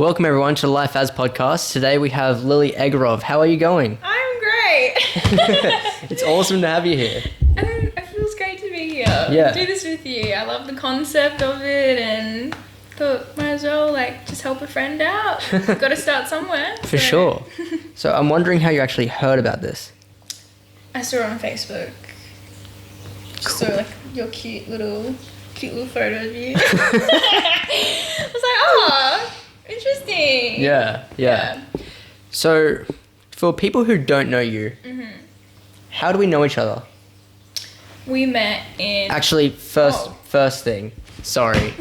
Welcome everyone to the Life As podcast. Today we have Lilly Egorov. How are you going? I'm great. It's awesome to have you here. It feels great to be here. Yeah. Do this with you. I love the concept of it and thought might as well just help a friend out. Got to start somewhere. For sure. So I'm wondering how you actually heard about this. I saw it on Facebook. Just saw your cute little photo of you. I was like, oh, interesting. Yeah. So for people who don't know you, how do we know each other? We met in... Actually, first thing, sorry.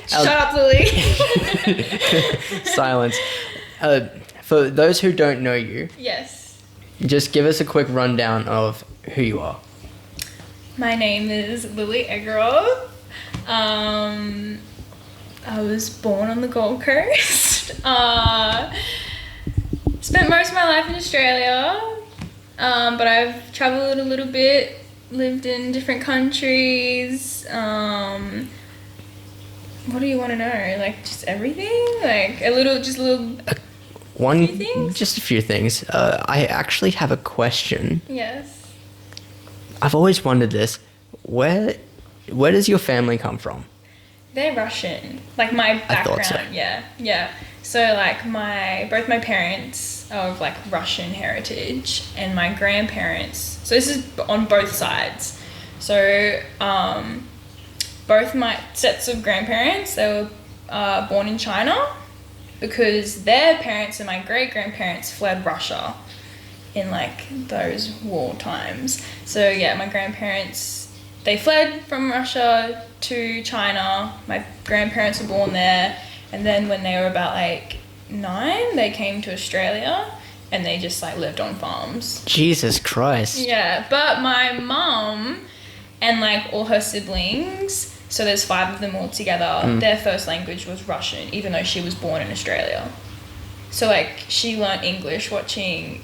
Shut up, Lily. Silence. For those who don't know you, Yes. just give us a quick rundown of who you are. My name is Lilly Egorov. I was born on the Gold Coast. Spent most of my life in Australia, but I've travelled a little bit, lived in different countries. What do you want to know? Just everything? Just a little few things? Just a few things. I actually have a question. Yes. I've always wondered this. Where does your family come from? They're Russian. My background, I thought so. Yeah. So both my parents are of Russian heritage, and my grandparents. So this is on both sides. So both my sets of grandparents, they were born in China because their parents and my great grandparents fled Russia in those war times. So yeah, my grandparents, they fled from Russia to China. My grandparents were born there, and then when they were about 9, they came to Australia and they just lived on farms. Jesus Christ. Yeah, but my mum and all her siblings, so there's 5 of them all together, their first language was Russian, even though she was born in Australia. So she learnt English watching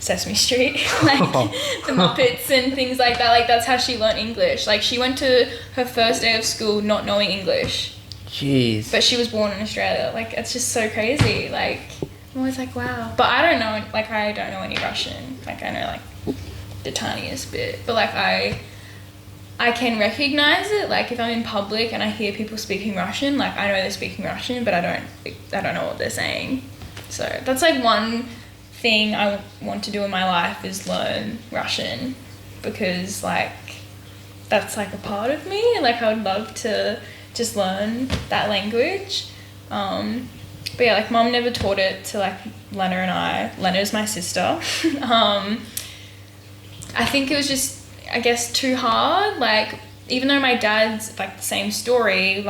Sesame Street, the Muppets and things like that. That's how she learnt English. She went to her first day of school not knowing English. Jeez. But she was born in Australia. It's just so crazy. I'm always wow. But I don't know, I don't know any Russian. I know the tiniest bit. But I can recognize it. If I'm in public and I hear people speaking Russian, I know they're speaking Russian, but I don't know what they're saying. So that's one thing I want to do in my life is learn Russian, because that's a part of me. I would love to just learn that language. But yeah, mom never taught it to Lena and I. Lena's my sister. I think it was just, I guess, too hard. Even though my dad's the same story,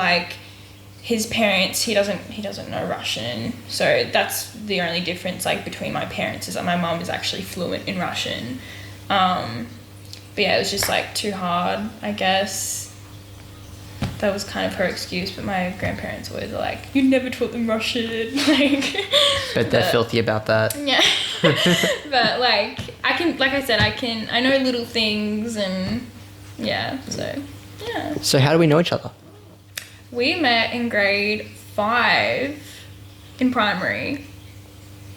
his parents, he doesn't know Russian. So that's the only difference between my parents, is that my mom is actually fluent in Russian. But yeah, it was just too hard, I guess. That was kind of her excuse, but my grandparents always are you never taught them Russian. But they're filthy about that. Yeah. But I know little things, and yeah, so yeah. So how do we know each other? We met in grade 5 in primary.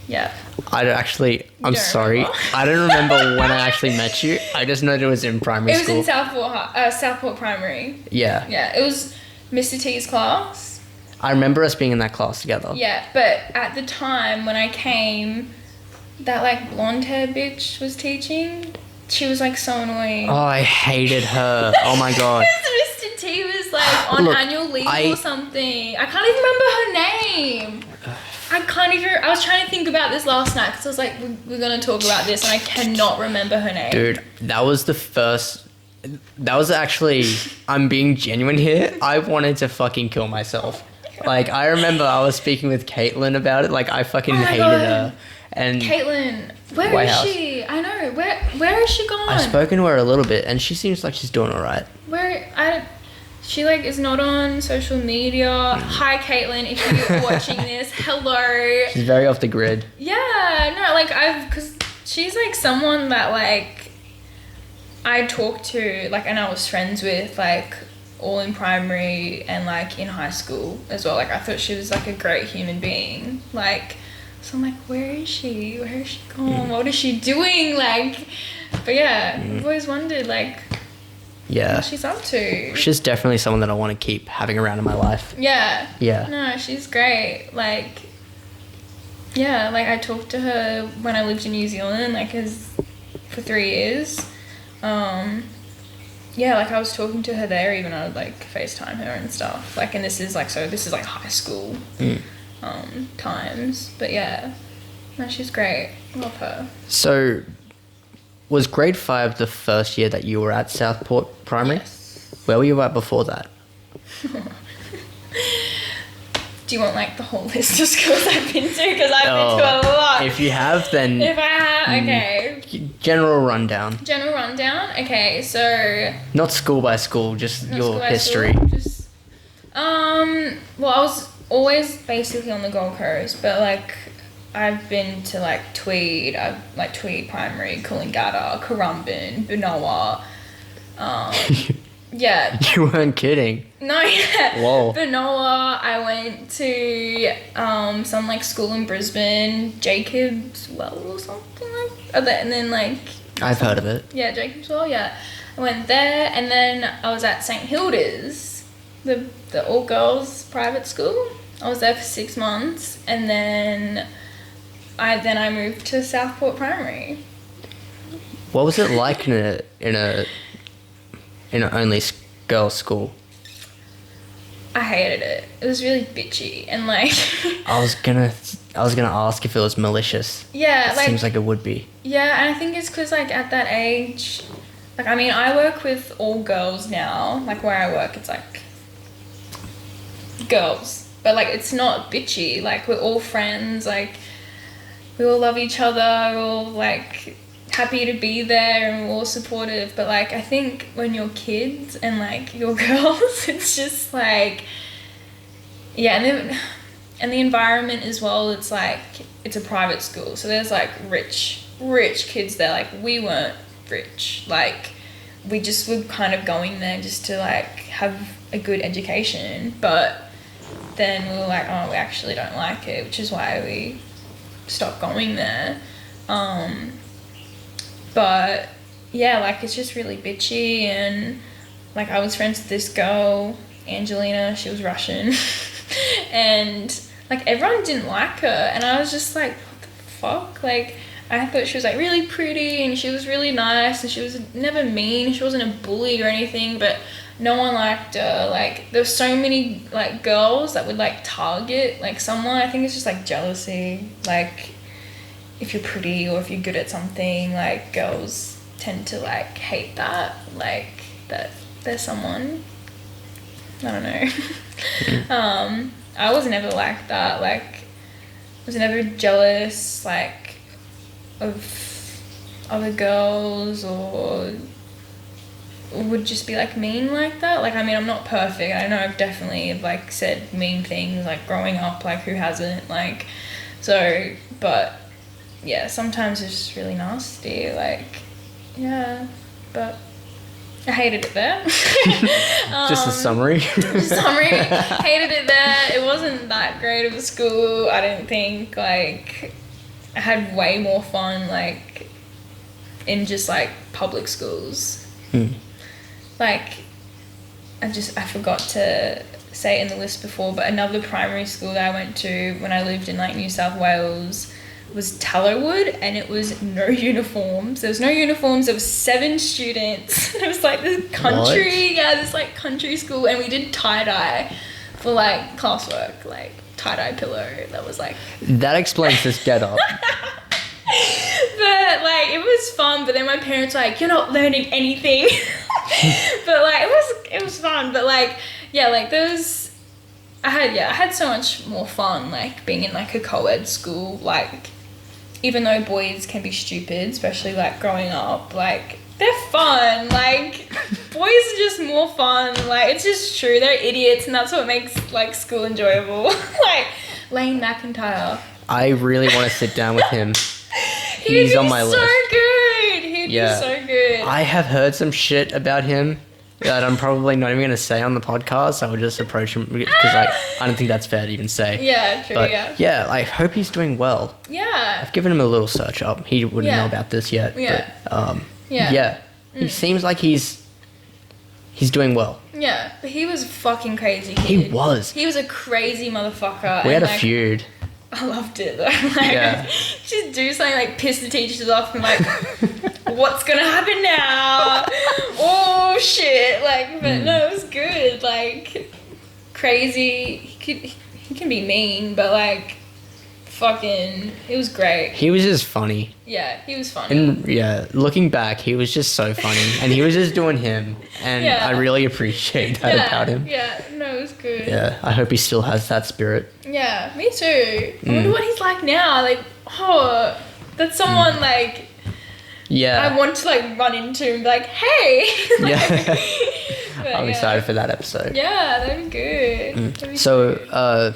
Yeah. I'm sorry. Remember? I don't remember when I actually met you. I just know it was in primary school. It was in Southport Primary. Yeah. Yeah, it was Mr. T's class. I remember us being in that class together. Yeah, but at the time when I came, that blonde hair bitch was teaching. She was so annoying. Oh, I hated her. Oh my god. Mr. T was on annual leave or something. I can't even remember her name. I was trying to think about this last night because I was we're going to talk about this, and I cannot remember her name. Dude, that was actually, I'm being genuine here. I wanted to fucking kill myself. I remember I was speaking with Caitlin about it. I fucking hated her. And Caitlin, where is she? I know. Where is she gone? I've spoken to her a little bit, and she seems like she's doing all right. She is not on social media. Hi, Caitlin, if you're watching this, hello. She's very off the grid. Yeah, no, because she's someone that I talked to, and I was friends with, all in primary and like in high school as well. Like I thought she was like a great human being. Like, so I'm like, where is she? Where is she gone? What is she doing? Like, but yeah, I've always wondered like, what she's up to. She's definitely someone that I want to keep having around in my life. Yeah. Yeah. No, she's great. Like, yeah, like I talked to her when I lived in New Zealand, like for 3 years. Yeah, like I was talking to her there, even I would like FaceTime her and stuff. Like, and this is like high school times. But yeah, no, she's great. Love her. So, was grade 5 the first year that you were at Southport Primary? Yes. Where were you at before that? Do you want like the whole list of schools I've been to? Because I've been to a lot. If you have, then... If I have, okay. General rundown. General rundown? Okay, so... Not school by school, just your history. Just, well, I was always basically on the Gold Coast, but like I've been to like Tweed Primary, Coolangatta, Currumbin, Benowa. Yeah. You weren't kidding. No, yeah. Whoa. Benowa, I went to some like school in Brisbane, Jacobs Well or something like that. And then like... I've heard of it. Yeah, Jacobs Well, yeah. I went there and then I was at St. Hilda's, the all-girls private school. I was there for 6 months and then I moved to Southport Primary. What was it like in a only girls' school? I hated it. It was really bitchy and like... I was gonna ask if it was malicious. Yeah, It like... seems like it would be. Yeah, and I think it's because like at that age... Like, I mean, I work with all girls now. Like, where I work, it's like... girls. But like, it's not bitchy. Like, we're all friends. Like, we all love each other. We're all like... happy to be there and we're all supportive, but like I think when you're kids and like you're girls, it's just like and the environment as well, it's like it's a private school, so there's like rich kids there. Like we weren't rich, like we just were kind of going there just to like have a good education, but then we were like, oh, we actually don't like it, which is why we stopped going there. But yeah, like it's just really bitchy, and like I was friends with this girl, Angelina, she was Russian, and like everyone didn't like her, and I was just like, what the fuck? Like I thought she was like really pretty and she was really nice and she was never mean, she wasn't a bully or anything, but no one liked her. Like there were so many like girls that would like target like someone. I think it's just like jealousy, like if you're pretty or if you're good at something, like girls tend to like hate that, like that there's someone, I don't know. I was never like that. Like I was never jealous like of other girls or would just be like mean like that. Like I mean, I'm not perfect. I know I've definitely like said mean things like growing up, like who hasn't, like so, but yeah, sometimes it's just really nasty, like, yeah, but I hated it there. Just a summary. Hated it there. It wasn't that great of a school, I don't think. Like, I had way more fun, like, in just, like, public schools. Like, I forgot to say it in the list before, but another primary school that I went to when I lived in, like, New South Wales was Tallowood, and it was no uniforms. There was no uniforms. There was 7 students. It was like this country, this like country school, and we did tie-dye for like classwork, like tie-dye pillow. That was like... That explains this get-up. But like it was fun, but then my parents were like, you're not learning anything. But like it was fun, but like yeah, like those I had so much more fun like being in like a co-ed school. Like even though boys can be stupid, especially like growing up, like they're fun. Like boys are just more fun. Like it's just true, they're idiots, and that's what makes like school enjoyable. Like Lane McIntyre, I really want to sit down with him. He's on my list. He'd be so good. I have heard some shit about him. that I'm probably not even going to say on the podcast. I would just approach him because like I don't think that's fair to even say. Yeah, true, But yeah. I hope he's doing well. Yeah. I've given him a little search up. He wouldn't know about this yet. Yeah. But, Yeah. He seems like he's doing well. Yeah, but he was a fucking crazy He kid. was. He was a crazy motherfucker. We had and, a feud. I loved it though. Like, just do something like piss the teachers off and like, what's gonna happen now? Oh shit! Like, but no, it was good. Like, crazy. He can be mean, but like, fucking, it was great. He was just funny. Yeah, he was funny. And looking back, he was just so funny, and he was just doing him, and I really appreciate that about him. Yeah, no, it was good. Yeah, I hope he still has that spirit. Yeah, me too. I wonder what he's like now. Like, oh, that's someone like I want to like run into and be like, hey. But, I'm excited for that episode. Yeah, that'd be good. That'd be So, good.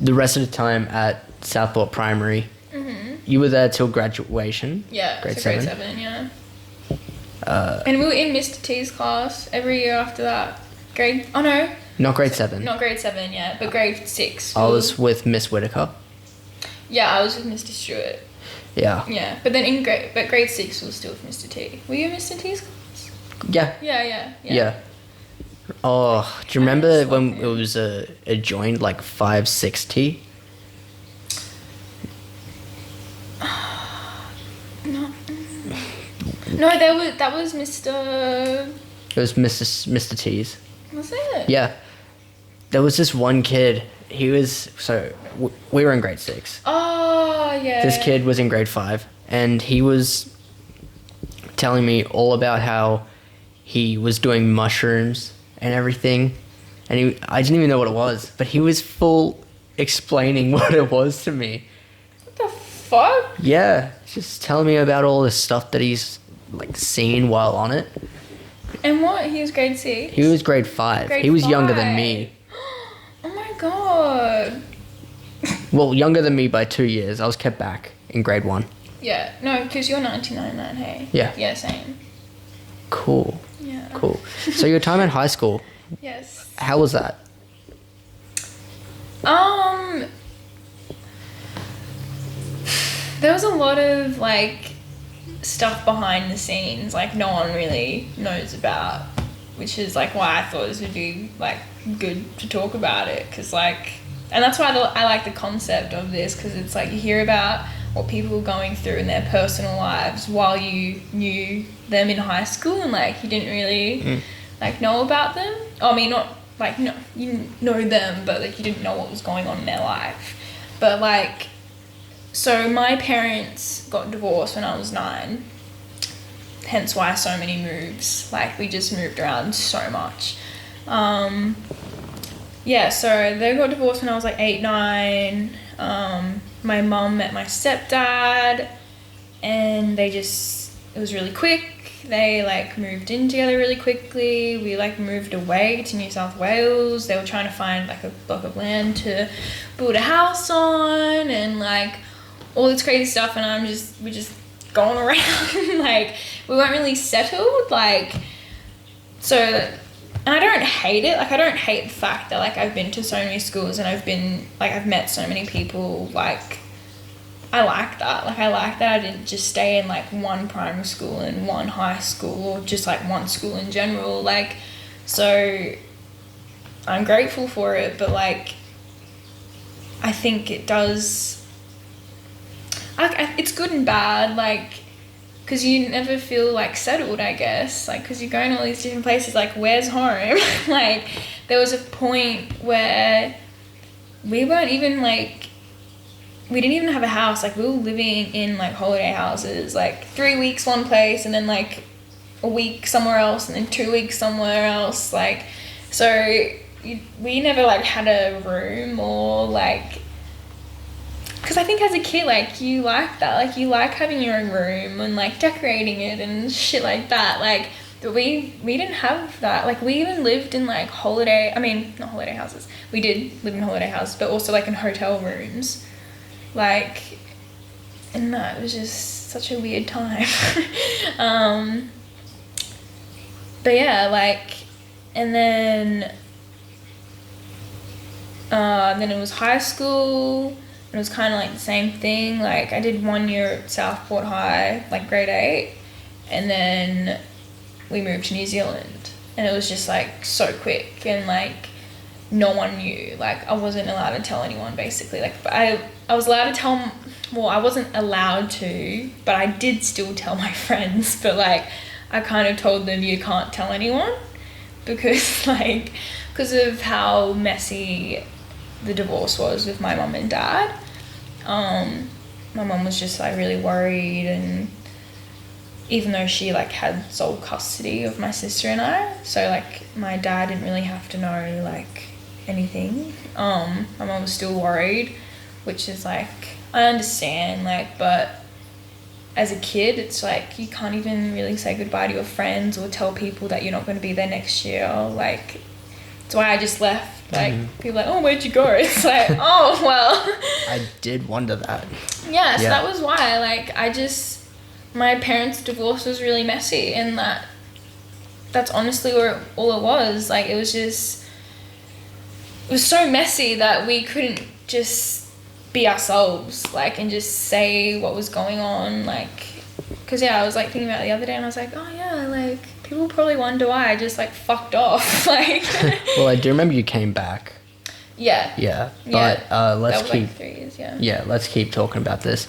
the rest of the time at Southport Primary, you were there till graduation. Yeah, grade so grade 7. 7, yeah. And we were in Mr. T's class every year after that. Not grade 7. Not grade 7 yet, but grade 6. I was with Miss Whitaker. Yeah, I was with Mr. Stewart. Yeah. Yeah, but then grade 6 was still with Mr. T. Were you in Mr. T's class? Yeah. Yeah. Oh, do you remember when it was a joined like 5-6T? No, that was Mr. It was Mr. T's. Was it? Yeah. There was this one kid. He was we were in grade 6. Oh yeah. This kid was in grade 5, and he was telling me all about how he was doing mushrooms and everything, and I didn't even know what it was, but he was full explaining what it was to me. What the fuck? Yeah, just telling me about all this stuff that he's like seen while on it. And what? He was grade 6? He was grade 5. Grade he was 5. younger than me. Oh my god. Well, younger than me by 2 years. I was kept back in grade 1. Yeah, no, because you're 1999, hey? Yeah. Yeah, same. Cool. Yeah. Cool. So your time in high school, Yes. how was that? There was a lot of like stuff behind the scenes like no one really knows about, which is like why I thought this would be like good to talk about it, because like, and that's why I like the concept of this, because it's like you hear about what people were going through in their personal lives while you knew them in high school, and like you didn't really like know about them. I mean, not like no, you know them, but like you didn't know what was going on in their life. But like, so my parents got divorced when I was 9, hence why so many moves. Like we just moved around so much. Yeah, so they got divorced when I was like 8, 9. My mum met my stepdad, and it was really quick. They like moved in together really quickly. We like moved away to New South Wales. They were trying to find like a block of land to build a house on, and like all this crazy stuff. And we're just going around. Like we weren't really settled. Like, so, and I don't hate it. Like I don't hate the fact that like I've been to so many schools and I've met so many people. Like I like that. Like I like that I didn't just stay in like one primary school and one high school, or just like one school in general. Like, so I'm grateful for it, but like I think it does, it's good and bad, like, because you never feel like settled, I guess, like, because you're going to all these different places, like where's home? Like there was a point where we weren't even like, we didn't even have a house. Like we were living in like holiday houses, like 3 weeks one place and then like a week somewhere else and then 2 weeks somewhere else. Like, so we never like had a room, or like, because I think as a kid, like you like that, like you like having your own room and like decorating it and shit like that. Like, but we didn't have that. Like we even lived in like not holiday houses. We did live in holiday houses, but also like in hotel rooms. Like, and that was just such a weird time. but yeah, like, and then it was high school, and it was kind of like the same thing. Like, I did 1 year at Southport High, like grade 8, and then we moved to New Zealand, and it was just like so quick, and like no one knew. Like, I wasn't allowed to tell anyone, basically. Like, but I was allowed to tell, well, I wasn't allowed to, but I did still tell my friends, but like I kind of told them, you can't tell anyone, because like, because of how messy the divorce was with my mum and dad. My mum was just like really worried, and even though she like had sole custody of my sister and I, so like my dad didn't really have to know like anything. My mum was still worried, which is like, I understand, like, but as a kid, it's like you can't even really say goodbye to your friends or tell people that you're not going to be there next year. Like, that's why I just left. Like, people are like, oh, where'd you go? It's like, oh, well. I did wonder that. Yeah, so that was why. Like, my parents' divorce was really messy, and that's honestly all it was. Like, it was so messy that we couldn't just be ourselves, like, and just say what was going on. Like, because I was like thinking about it the other day, and I was like, oh yeah, like, people probably wonder why I just like fucked off. Like, well, I do remember you came back. Yeah, but let's that was keep like 3 years. Let's keep talking about this.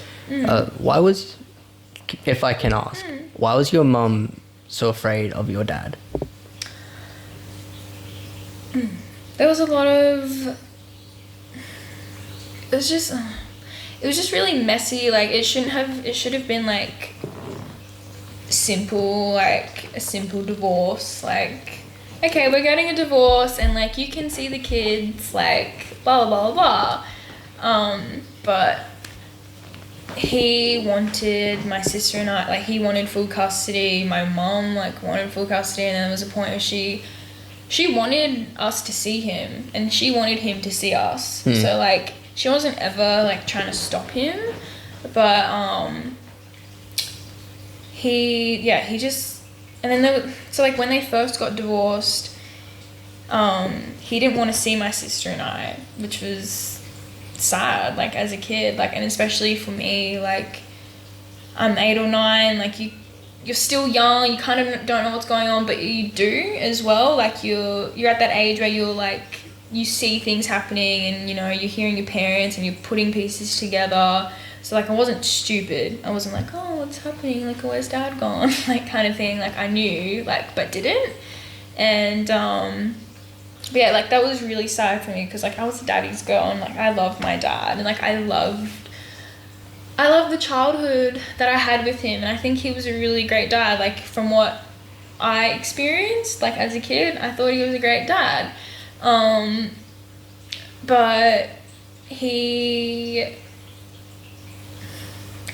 Why was, if I can ask, why was your mum so afraid of your dad? There was a lot of, it was just really messy. Like, it should have been like simple, like a simple divorce. Like, okay, we're getting a divorce, and like you can see the kids, like blah blah blah blah. But he wanted my sister and I, like, he wanted full custody. My mom like wanted full custody, and then there was a point where she wanted us to see him, and she wanted him to see us. So like, she wasn't ever like trying to stop him, but he just, and then so like when they first got divorced, he didn't want to see my sister and I, which was sad, like, as a kid, like, and especially for me, like, I'm 8 or 9, like, you're still young, you kind of don't know what's going on, but you do as well. Like, you're at that age where you're like, you see things happening, and you know, you're hearing your parents and you're putting pieces together. So like, I wasn't stupid. I wasn't like, oh, what's happening, like, where's dad gone, like, kind of thing. Like, I knew, like, but didn't. And but yeah, like, that was really sad for me, because like, I was a daddy's girl, and like, I loved my dad, and like, I loved the childhood that I had with him, and I think he was a really great dad. Like, from what I experienced, like, as a kid, I thought he was a great dad. But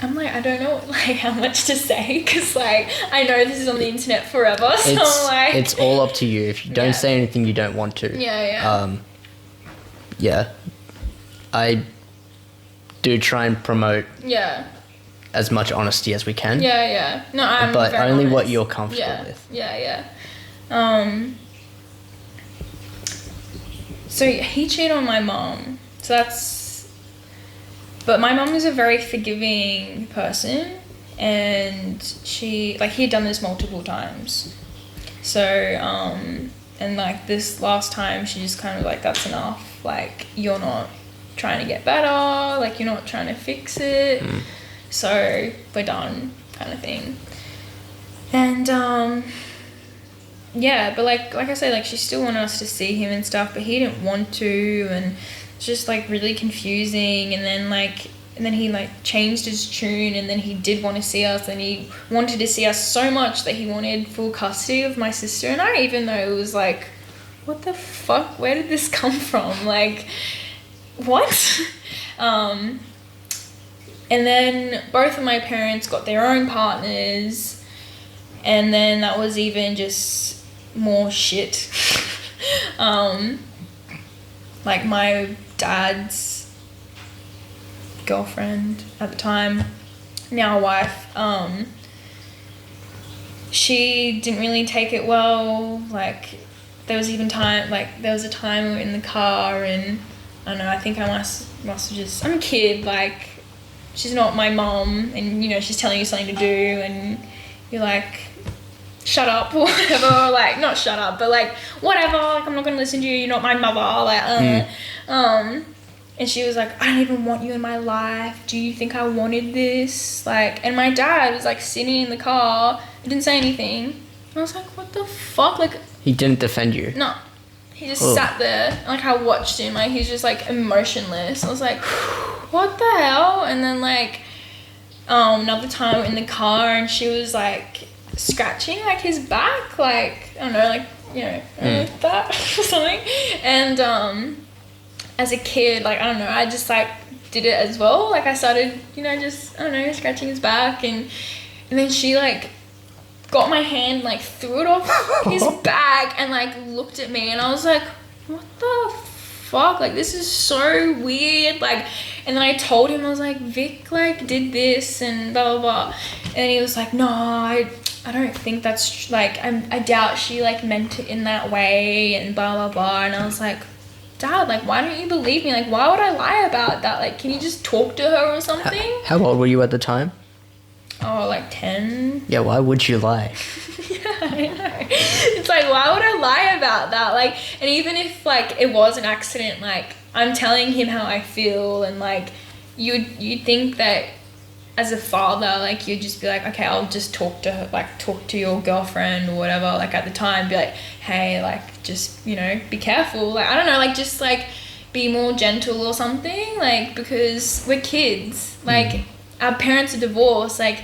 I'm like, I don't know, like, how much to say, because like, I know this is on the internet forever, so I'm like, it's all up to you. If you don't say anything, you don't want to. I do try and promote as much honesty as we can. No, I'm but very only honest. what you're comfortable with. So he cheated on my mom, so but my mom is a very forgiving person, and he had done this multiple times. So, and like, this last time, she just kind of like, that's enough. Like, you're not trying to get better, like, you're not trying to fix it. So we're done, kind of thing. And, but like I said, like, she still wanted us to see him and stuff, but he didn't want to, and it's just like really confusing. And then he like changed his tune, and then he did want to see us, and he wanted to see us so much that he wanted full custody of my sister and I, even though it was like, what the fuck, where did this come from? Like, what? And then both of my parents got their own partners, and then that was even just more shit. Like, my dad's girlfriend at the time, now wife, she didn't really take it well. Like, there was a time we were in the car, and I don't know, I think I must have just, I'm a kid, like, she's not my mom, and, you know, she's telling you something to do, and you're like, shut up, or whatever, like, not shut up, but, like, whatever, like, I'm not gonna listen to you, you're not my mother, like, and she was like, I don't even want you in my life, do you think I wanted this, like, and my dad was, like, sitting in the car, didn't say anything, I was like, what the fuck, like, He didn't defend you. no. He just sat there, like, I watched him, like, he's just, like, emotionless. I was like, what the hell? And then, like, another time we're in the car, and she was, like, scratching, like, his back, like, I don't know, like, you know, like that or something. And, as a kid, like, I don't know, I just, like, did it as well. Like, I started, you know, just, I don't know, scratching his back, and then she, like, got my hand, like, threw it off his back and, like, looked at me, and I was like, what the fuck, like, this is so weird, like, and then I told him, I was like, Vic, like, did this, and blah, blah, blah, and he was like, no, I don't think that's, like, I doubt she, like, meant it in that way, and blah, blah, blah, and I was like, Dad, like, why don't you believe me, like, why would I lie about that, like, can you just talk to her or something? How old were you at the time? Oh, like 10. Yeah, why would you lie? Yeah, I know. It's like, why would I lie about that? Like, and even if, like, it was an accident, like, I'm telling him how I feel, and, like, you'd think that as a father, like, you'd just be like, okay, I'll just talk to her, like, talk to your girlfriend or whatever, like, at the time, be like, hey, like, just, you know, be careful. Like, I don't know, like, just, like, be more gentle or something, like, because we're kids. Like, our parents are divorced, like,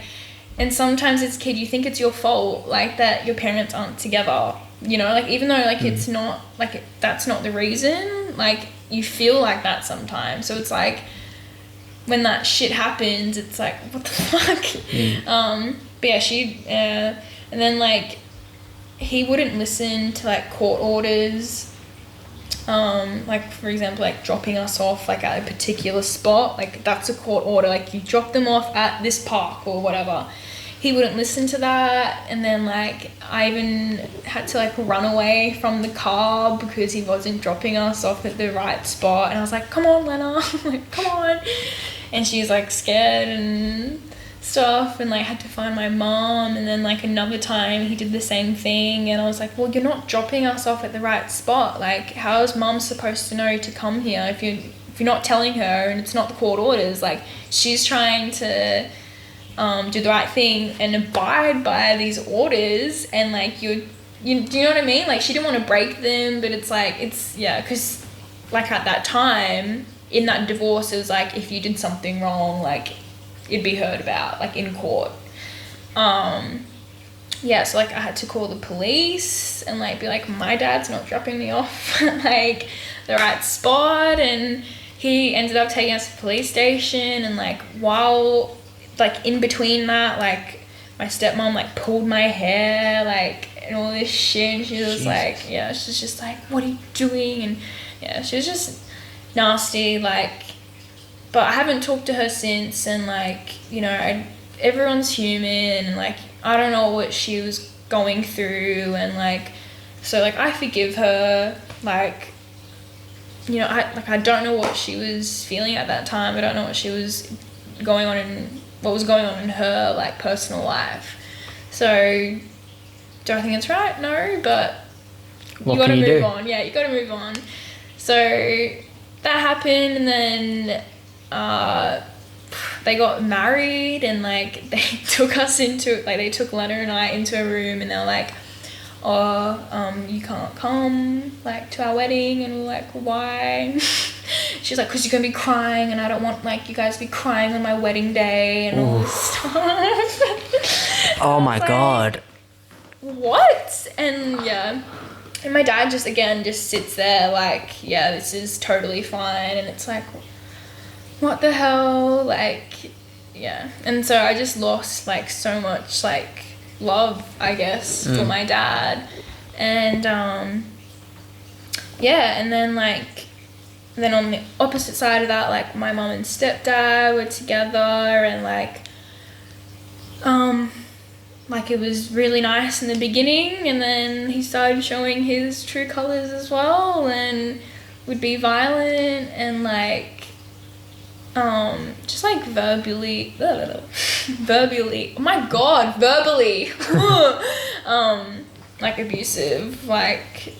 and sometimes as a kid you think it's your fault, like, that your parents aren't together, you know, like, even though, like, it's not, like, that's not the reason, like, you feel like that sometimes, so it's like, when that shit happens, it's like, what the fuck? But yeah, and then, like, he wouldn't listen to, like, court orders, like, for example, like, dropping us off, like, at a particular spot, like, that's a court order, like, you drop them off at this park or whatever. He wouldn't listen to that, and then, like, I even had to, like, run away from the car because he wasn't dropping us off at the right spot, and I was like, come on, Lena, like, come on, and she was, like, scared and stuff, and, like, had to find my mom. And then, like, another time he did the same thing, and I was like, well, you're not dropping us off at the right spot, like, how is mom supposed to know to come here if you're not telling her, and it's not the court orders, like, she's trying to do the right thing and abide by these orders, and, like, do you know what I mean, like, she didn't want to break them, but it's like, it's, yeah, because, like, at that time in that divorce, it was like, if you did something wrong, like, it'd be heard about, like, in court. Yeah, so, like, I had to call the police and, like, be like, my dad's not dropping me off at, like, the right spot, and he ended up taking us to the police station, and, like, while, like, in between that, like, my stepmom, like, pulled my hair, like, and all this shit, and she was like, yeah, she's just like, what are you doing? And yeah, she was just nasty, like, but I haven't talked to her since, and, like, you know, everyone's human, and, like, I don't know what she was going through, and, like, so, like, I forgive her, like, you know, I don't know what she was feeling at that time, I don't know what she was going on what was going on in her, like, personal life, so, do I think it's right? No, but you gotta move on, yeah, you gotta move on, so, that happened, and then, they got married, and, like, they took us into, like, they took Lena and I into a room, and they were like, oh, you can't come, like, to our wedding, and we're like, why? She's like, because you're gonna be crying, and I don't want, like, you guys to be crying on my wedding day, and all this stuff. Oh my god. What? And yeah, and my dad just sits there like, yeah, this is totally fine, and it's like, what the hell, like, yeah. And so I just lost, like, so much, like, love, I guess, for my dad, and yeah, and then, like, then on the opposite side of that, like, my mum and stepdad were together, and, like, like it was really nice in the beginning, and then he started showing his true colors as well, and would be violent and like just like verbally verbally, oh my god, verbally like abusive, like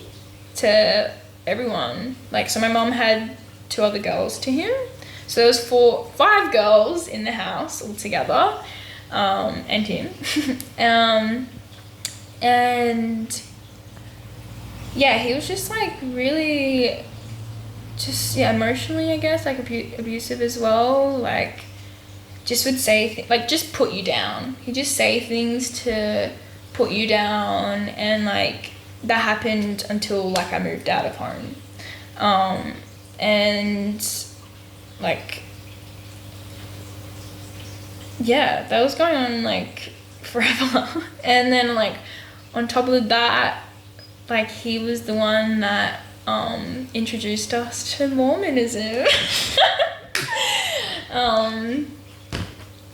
to everyone. Like, so my mom had 2 other girls to him, so there was 5 girls in the house altogether, and him. And yeah, he was just like really just, yeah, emotionally, I guess, like abusive as well. Like, just would say like just put you down. He'd just say things to put you down, and like that happened until like I moved out of home, and like, yeah, that was going on like forever. And then like on top of that, like he was the one that introduced us to Mormonism.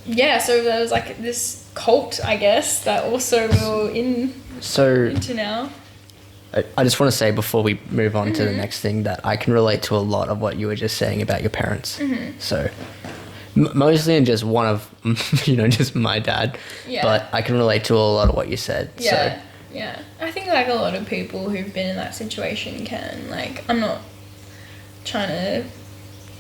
Yeah, so there was like this cult, I guess, that also we're into now. I just want to say before we move on to the next thing that I can relate to a lot of what you were just saying about your parents. So mostly in just one of, just my dad. Yeah. But I can relate to a lot of what you said. Yeah. So. Yeah. I think like a lot of people who've been in that situation can, like, I'm not trying to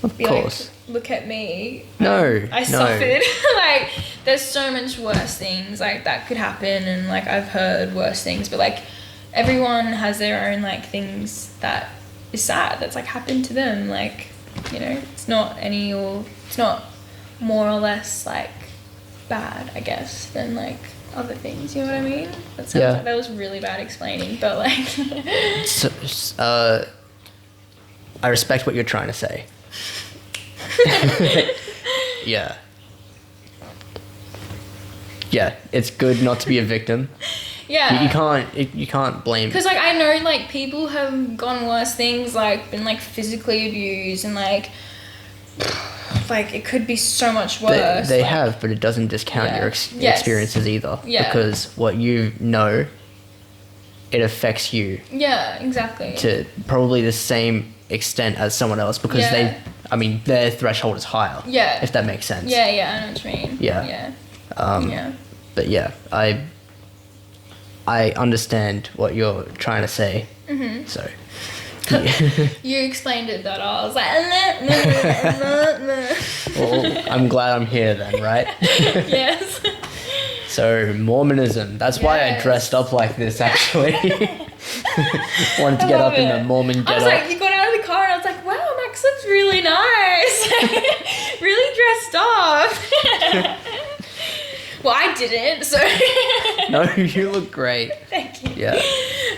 Of be course. like, look at me. No. I suffered. Like, there's so much worse things like that could happen, and like I've heard worse things, but like everyone has their own like things that is sad that's like happened to them. Like, it's not it's not more or less like bad, I guess, than like other things. You know what I mean? That sounds like that was really bad explaining, but like. I respect what you're trying to say. Yeah. Yeah, it's good not to be a victim. Yeah. You can't blame. Because like I know like people have gone worse things, like been like physically abused, and like it could be so much worse. They have, but it doesn't discount your experiences either. Yeah. Because what you know, it affects you. Yeah, exactly. To probably the same extent as someone else, because their threshold is higher. Yeah. If that makes sense. Yeah, I know what you mean. Yeah. Yeah. But yeah, I understand what you're trying to say. Mm-hmm. So. Yeah. You explained it better. I was like, Well, I'm glad I'm here then, right? Yes. So Mormonism. That's why I dressed up like this, actually. Wanted to get up in the Mormon get-up. I was like, you got out of the car and I was like, wow, Max looks really nice. Really dressed up. Well, I didn't, so. No, you look great. Thank you. Yeah.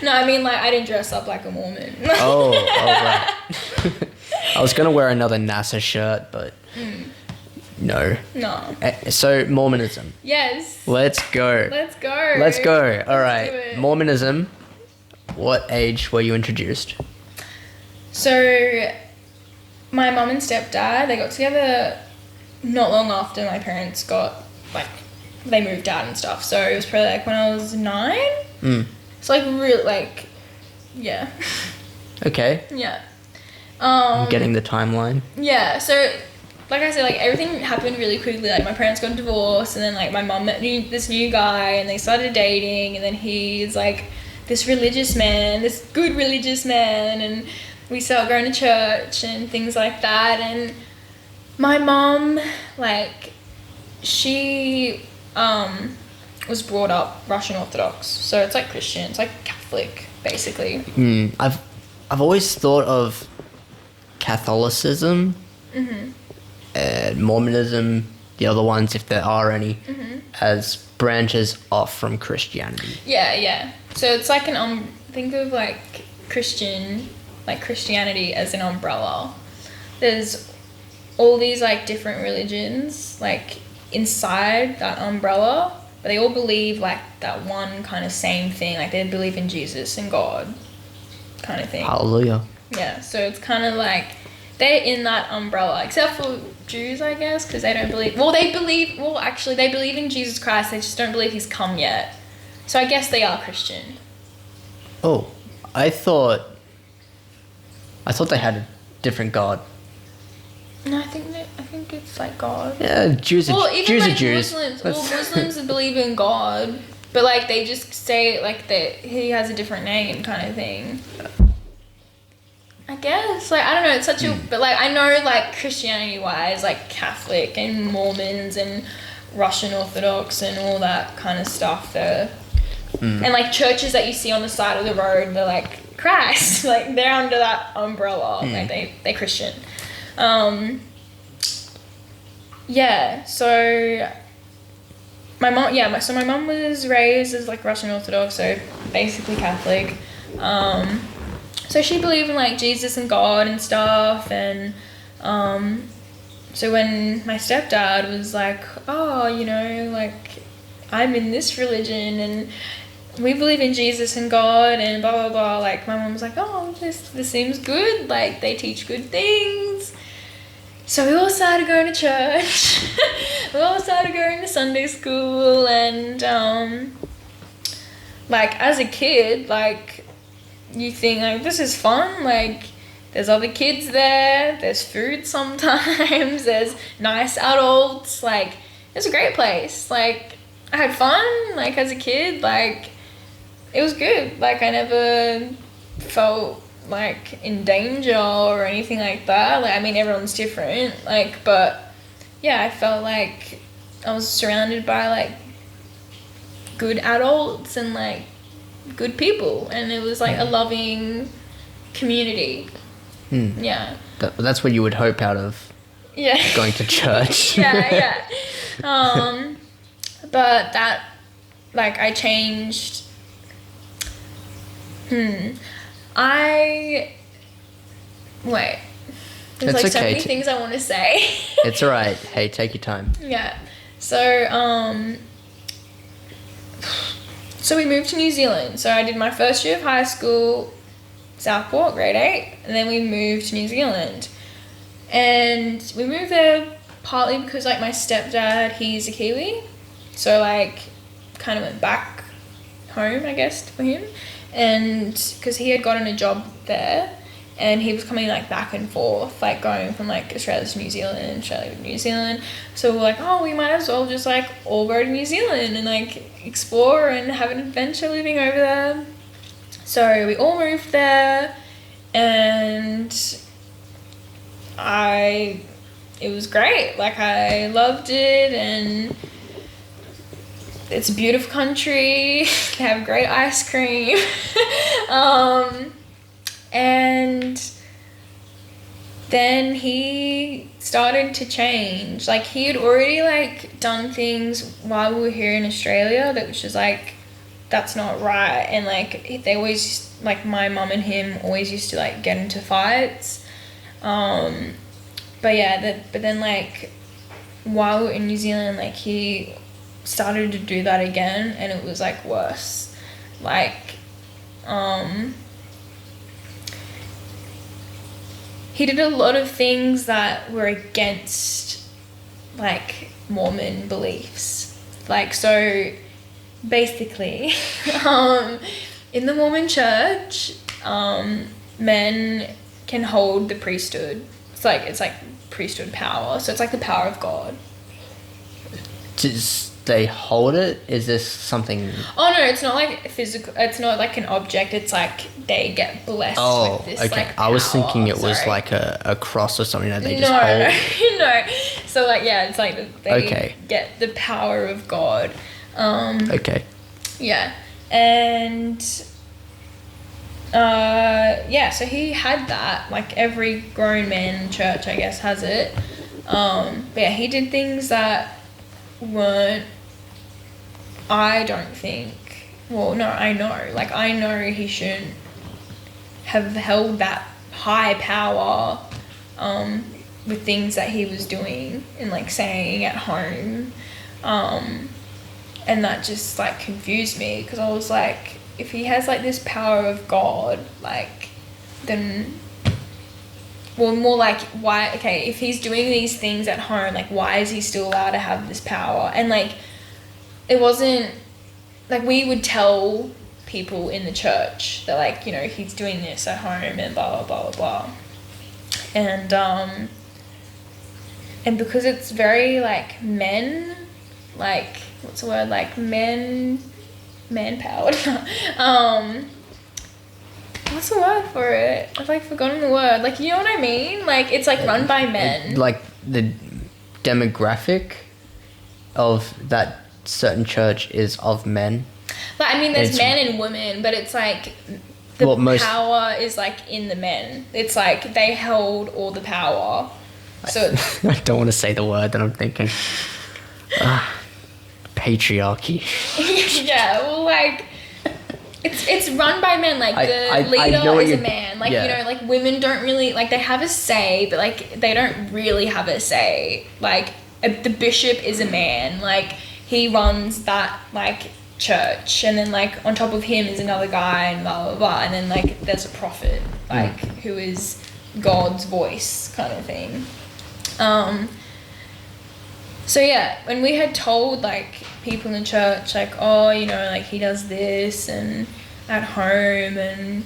No, I mean, like, I didn't dress up like a Mormon. Oh, right. I was going to wear another NASA shirt, but no. No. So, Mormonism. Yes. Let's go. All right. Mormonism. What age were you introduced? So, my mum and stepdad, they got together not long after my parents got, like, they moved out and stuff. So, it was probably, like, when I was 9. So, like, really, like, yeah. Okay. Yeah. I'm getting the timeline. Yeah, so, like I said, like, everything happened really quickly. Like, my parents got divorced, and then, like, my mum met this new guy, and they started dating, and then he's, like, this religious man, this good religious man, and we started going to church and things like that. And my mum, like, she was brought up Russian Orthodox, so it's like Christian, it's like Catholic, basically. I've always thought of Catholicism and Mormonism, the other ones, if there are any, as branches off from Christianity. Yeah. So it's like think of like Christianity as an umbrella. There's all these like different religions like inside that umbrella, but they all believe like that one kind of same thing. Like they believe in Jesus and God kind of thing. Hallelujah. Yeah, so it's kind of like they're in that umbrella, except for Jews, I guess, because they don't believe. Well, they believe in Jesus Christ. They just don't believe he's come yet. So I guess they are Christian. Oh, I thought they had a different God. No, I think it's like God. Yeah, Jews are Jews. Muslims. Well, Muslims believe in God, but like they just say like that he has a different name, kind of thing. I guess, like, I don't know, it's such a, but like, I know, like, Christianity-wise, like, Catholic and Mormons and Russian Orthodox and all that kind of stuff there. And, like, churches that you see on the side of the road, they're like, Christ, like, they're under that umbrella, like, they're Christian. Yeah, so my mom was raised as, like, Russian Orthodox, so basically Catholic. So she believed in like Jesus and God and stuff, and so when my stepdad was like, oh, you know, like I'm in this religion and we believe in Jesus and God and blah blah blah, like my mom was like, oh, this seems good, like they teach good things. So we all started going to church. We all started going to Sunday school, and like as a kid, like you think like this is fun, like there's other kids there, there's food sometimes, there's nice adults, like it's a great place. Like I had fun, like as a kid, like it was good. Like I never felt like in danger or anything like that. Like I mean everyone's different, like, but yeah, I felt like I was surrounded by like good adults and like good people, and it was like a loving community. Yeah, that's what you would hope out of going to church. yeah. But that, like, I changed. There's It's like so okay many things I want to say. It's all right. Hey, take your time. Yeah. So we moved to New Zealand. So I did my first year of high school, Southport, grade 8, and then we moved to New Zealand. And we moved there partly because like my stepdad, he's a Kiwi. So like kind of went back home, I guess, for him. And because he had gotten a job there, and he was coming like back and forth, like going from like Australia to New Zealand, Australia to New Zealand. So we're like, oh, we might as well just like all go to New Zealand and like explore and have an adventure living over there. So we all moved there, and it was great. Like I loved it, and it's a beautiful country. They have great ice cream. And then he started to change. Like he had already like done things while we were here in Australia that was just like, that's not right. And like they always, like my mum and him always used to like get into fights. But then like while we were in New Zealand, like he started to do that again, and it was like worse. Like he did a lot of things that were against like Mormon beliefs. Like so basically in the Mormon church, men can hold the priesthood. It's like priesthood power. So it's like the power of God. Does they hold it? Is this something? Oh no, it's not like physical. It's not like an object. It's like they get blessed with this. Okay. Like, I was power. thinking it was Sorry. like a cross or something that they just hold. No. So like it's like they get the power of God. Okay. Yeah, and so he had that. Like every grown man in church, I guess, has it. But yeah, he did things that weren't. I don't think. Well, no, I know. Like I know he shouldn't have held that high power with things that he was doing and like saying at home. And that just like confused me, because I was like, if he has like this power of God, like then well, more like, why, okay, if he's doing these things at home, like, why is he still allowed to have this power? And, like, it wasn't, like, we would tell people in the church that, like, you know, he's doing this at home and blah, blah, blah, blah, blah. And because it's very, like, men, like, what's the word, like, man-powered, what's the word for it? I've, like, forgotten the word. Like, you know what I mean? Like, it's, like, run by men. Like, the demographic of that certain church is of men. Like, I mean, there's men and women, but it's, like, power is, like, in the men. It's, like, they held all the power. So I don't want to say the word that I'm thinking. Patriarchy. Yeah, well, like, it's run by men. Like, the leader is a man. Like, you know, like, women don't really, like, they have a say, but, like, they don't really have a say. Like, the bishop is a man. Like, he runs that, like, church, and then, like, on top of him is another guy, and blah, blah, blah. And then, like, there's a prophet, like, who is God's voice kind of thing. So yeah, when we had told, like, people in church, like, oh, you know, like, he does this and at home and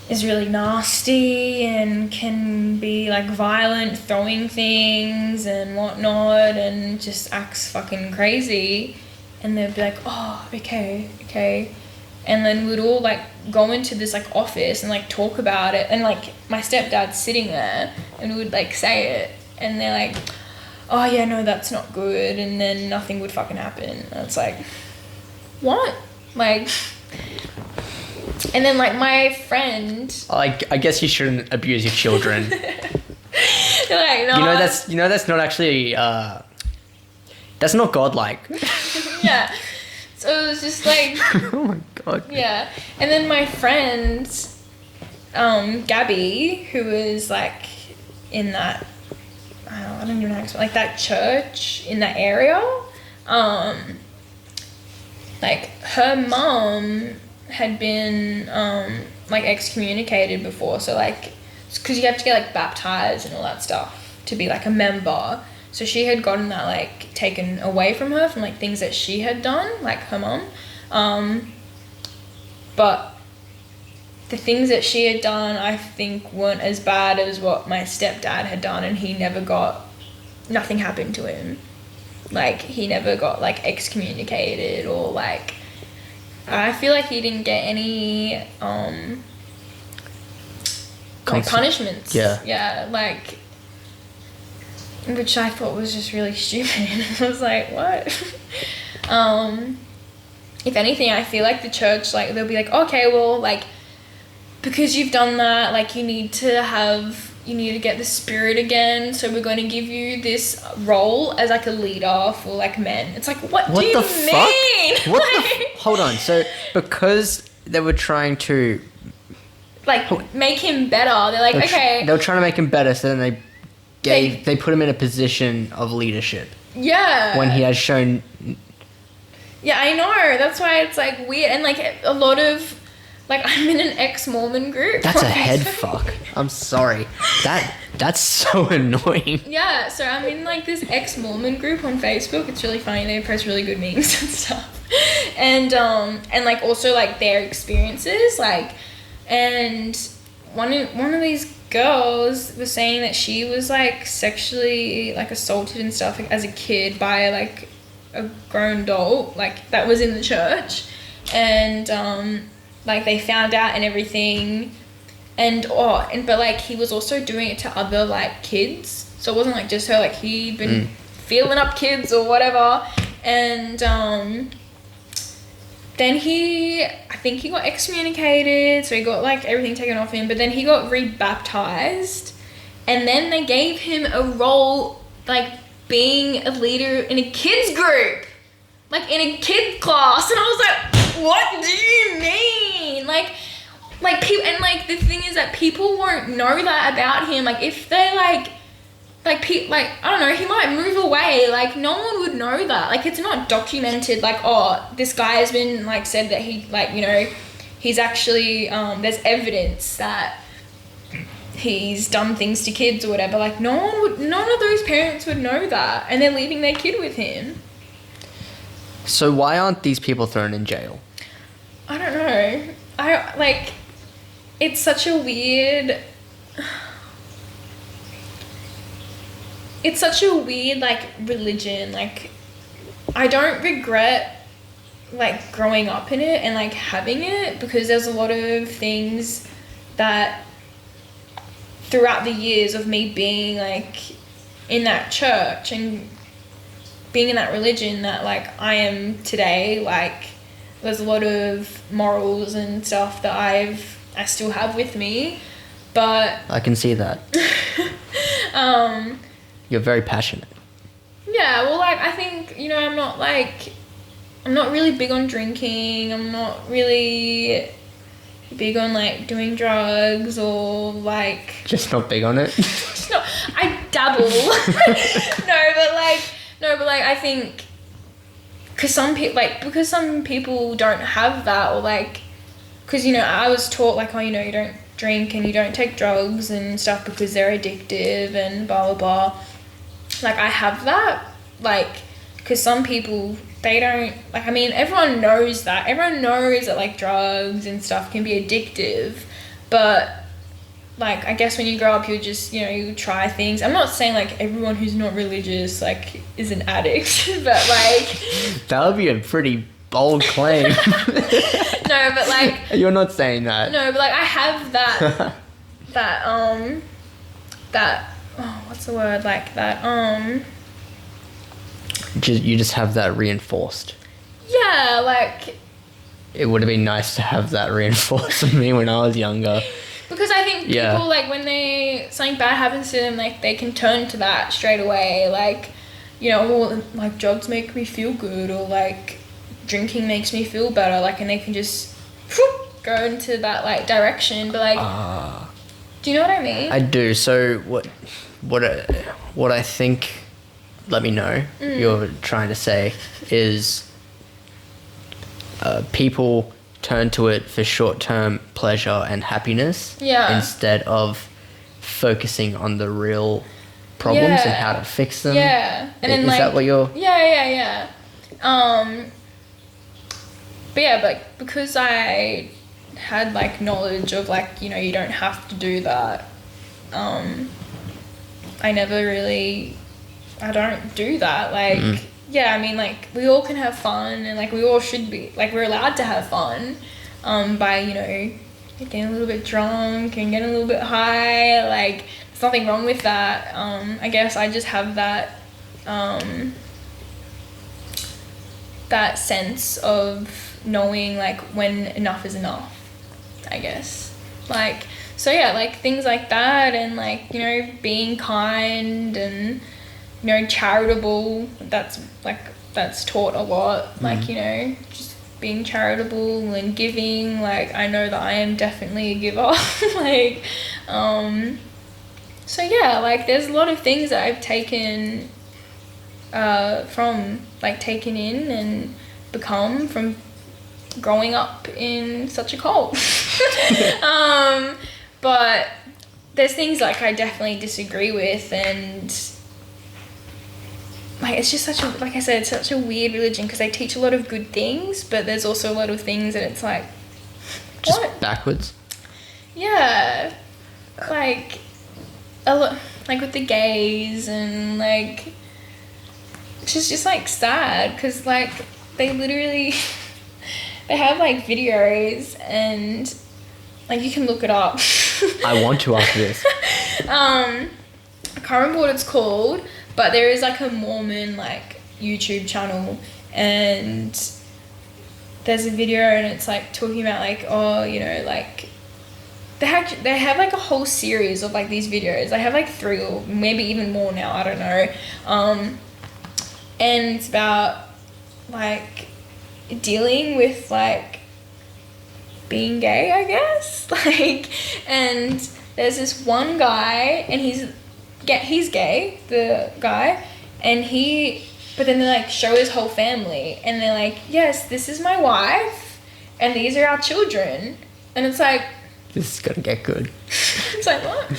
is really nasty and can be, like, violent, throwing things and whatnot, and just acts fucking crazy, and they'd be like, oh, okay. And then we'd all, like, go into this, like, office and, like, talk about it, and, like, my stepdad's sitting there, and we would, like, say it, and they're like, oh, yeah, no, that's not good, and then nothing would fucking happen. And it's like, what? Like, and then, like, my friend... Like, I guess you shouldn't abuse your children. They're like, no. You know that's not actually, that's not godlike. Yeah. So it was just like... Oh my God. Yeah. And then my friend, Gabby, who was, like, in that... I don't even know how to explain, like, that church in that area, like, her mum had been, like, excommunicated before, so, like, because you have to get, like, baptized and all that stuff to be, like, a member, so she had gotten that, like, taken away from her from, like, things that she had done, like, her mum, but the things that she had done, I think, weren't as bad as what my stepdad had done, and nothing happened to him. Like, he never got, like, excommunicated, or, like, I feel like he didn't get any, like, punishments. Yeah. Yeah, like, which I thought was just really stupid. I was like, what? If anything, I feel like the church, like, they'll be like, okay, well, like, because you've done that, like, you need to get the spirit again, so we're going to give you this role as, like, a leader for, like, men. It's like, what do you mean? Hold on. So, because they were trying to... Like, make him better. They're like, okay. They were trying to make him better, so then they put him in a position of leadership. Yeah. When he has shown... Yeah, I know. That's why it's, like, weird. And, like, a lot of... Like, I'm in an ex-Mormon group. That's a head fuck. I'm sorry. That's so annoying. Yeah, so I'm in, like, this ex-Mormon group on Facebook. It's really funny. They post really good memes and stuff. And like, also, like, their experiences. Like, and one of these girls was saying that she was, like, sexually, like, assaulted and stuff, like, as a kid by, like, a grown adult, like, that was in the church. And, like, they found out and everything, but, like, he was also doing it to other, like, kids, so it wasn't, like, just her, like, he'd been feeling up kids or whatever, and, then I think he got excommunicated, so he got, like, everything taken off him, but then he got rebaptized, and then they gave him a role, like, being a leader in a kids group, like, in a kid class, and I was like, what do you mean? Like people, and, like, the thing is that people won't know that about him. Like, if they, like, I don't know, he might move away. Like, no one would know that. Like, it's not documented, like, oh, this guy has been, like, said that he, like, you know, he's actually, there's evidence that he's done things to kids or whatever. Like, none of those parents would know that, and they're leaving their kid with him. So why aren't these people thrown in jail? I don't know. It's such a weird... It's such a weird, like, religion. Like, I don't regret, like, growing up in it and, like, having it, because there's a lot of things that throughout the years of me being, like, in that church and being in that religion that, like, I am today, like, there's a lot of morals and stuff that I still have with me, but... I can see that. You're very passionate. Yeah, well, like, I think, you know, I'm not really big on drinking. I'm not really big on, like, doing drugs or, like... Just not big on it? No, I dabble. No, but I think... Because some people don't have that, or, like... Because, you know, I was taught, like, oh, you know, you don't drink and you don't take drugs and stuff because they're addictive and blah, blah, blah. Like, I have that, like, because some people, they don't, like, I mean, everyone knows that, like, drugs and stuff can be addictive, but, like, I guess when you grow up, you just, you know, you try things. I'm not saying, like, everyone who's not religious, like, is an addict, but, like... That would be a pretty bold claim. No, but, like... You're not saying that. No, but, like, I have that, oh, what's the word, like, that, You just have that reinforced. Yeah, like... It would have been nice to have that reinforced with me when I was younger. Because I think people, like, when something bad happens to them, like, they can turn to that straight away, like, you know, well, like, drugs make me feel good, or, like, drinking makes me feel better, like, and they can just go into that, like, direction, but, like... Do you know what I mean? I do. So what I think, let me know, you're trying to say is people turn to it for short-term pleasure and happiness instead of focusing on the real problems and how to fix them. Yeah. And then, is that what you're... Yeah. But yeah, like, because I had, like, knowledge of, like, you know, you don't have to do that, I don't do that, like, yeah, I mean, like, we all can have fun, and, like, we all should be, like, we're allowed to have fun, by, you know, getting a little bit drunk and getting a little bit high, like, there's nothing wrong with that. I guess I just have that, that sense of knowing, like, when enough is enough, I guess. Like, so yeah, like, things like that, and, like, you know, being kind and, you know, charitable, that's taught a lot, like, you know, just being charitable and giving, like, I know that I am definitely a giver, like, so yeah, like, there's a lot of things that I've taken taken in and become from growing up in such a cult. But there's things, like, I definitely disagree with, and, like, it's just such a, like I said, it's such a weird religion, because they teach a lot of good things, but there's also a lot of things that it's like, just what? Backwards. Yeah, like, a lot, like, with the gays, and, like, it's just like, sad, because, like, they literally, they have, like, videos, and, like, you can look it up. I want to after this. I can't remember what it's called, but there is, like, a Mormon, like, YouTube channel, and there's a video, and it's, like, talking about, like, oh, you know, like, they have like a whole series of, like, these videos. They have, like, 3 or maybe even more now, I don't know, and it's about, like, dealing with, like, being gay, I guess, like, and there's this one guy, and he's gay, the guy, and but then they, like, show his whole family, and they're like, yes, this is my wife, and these are our children, and it's like, This is gonna get good. It's like, what?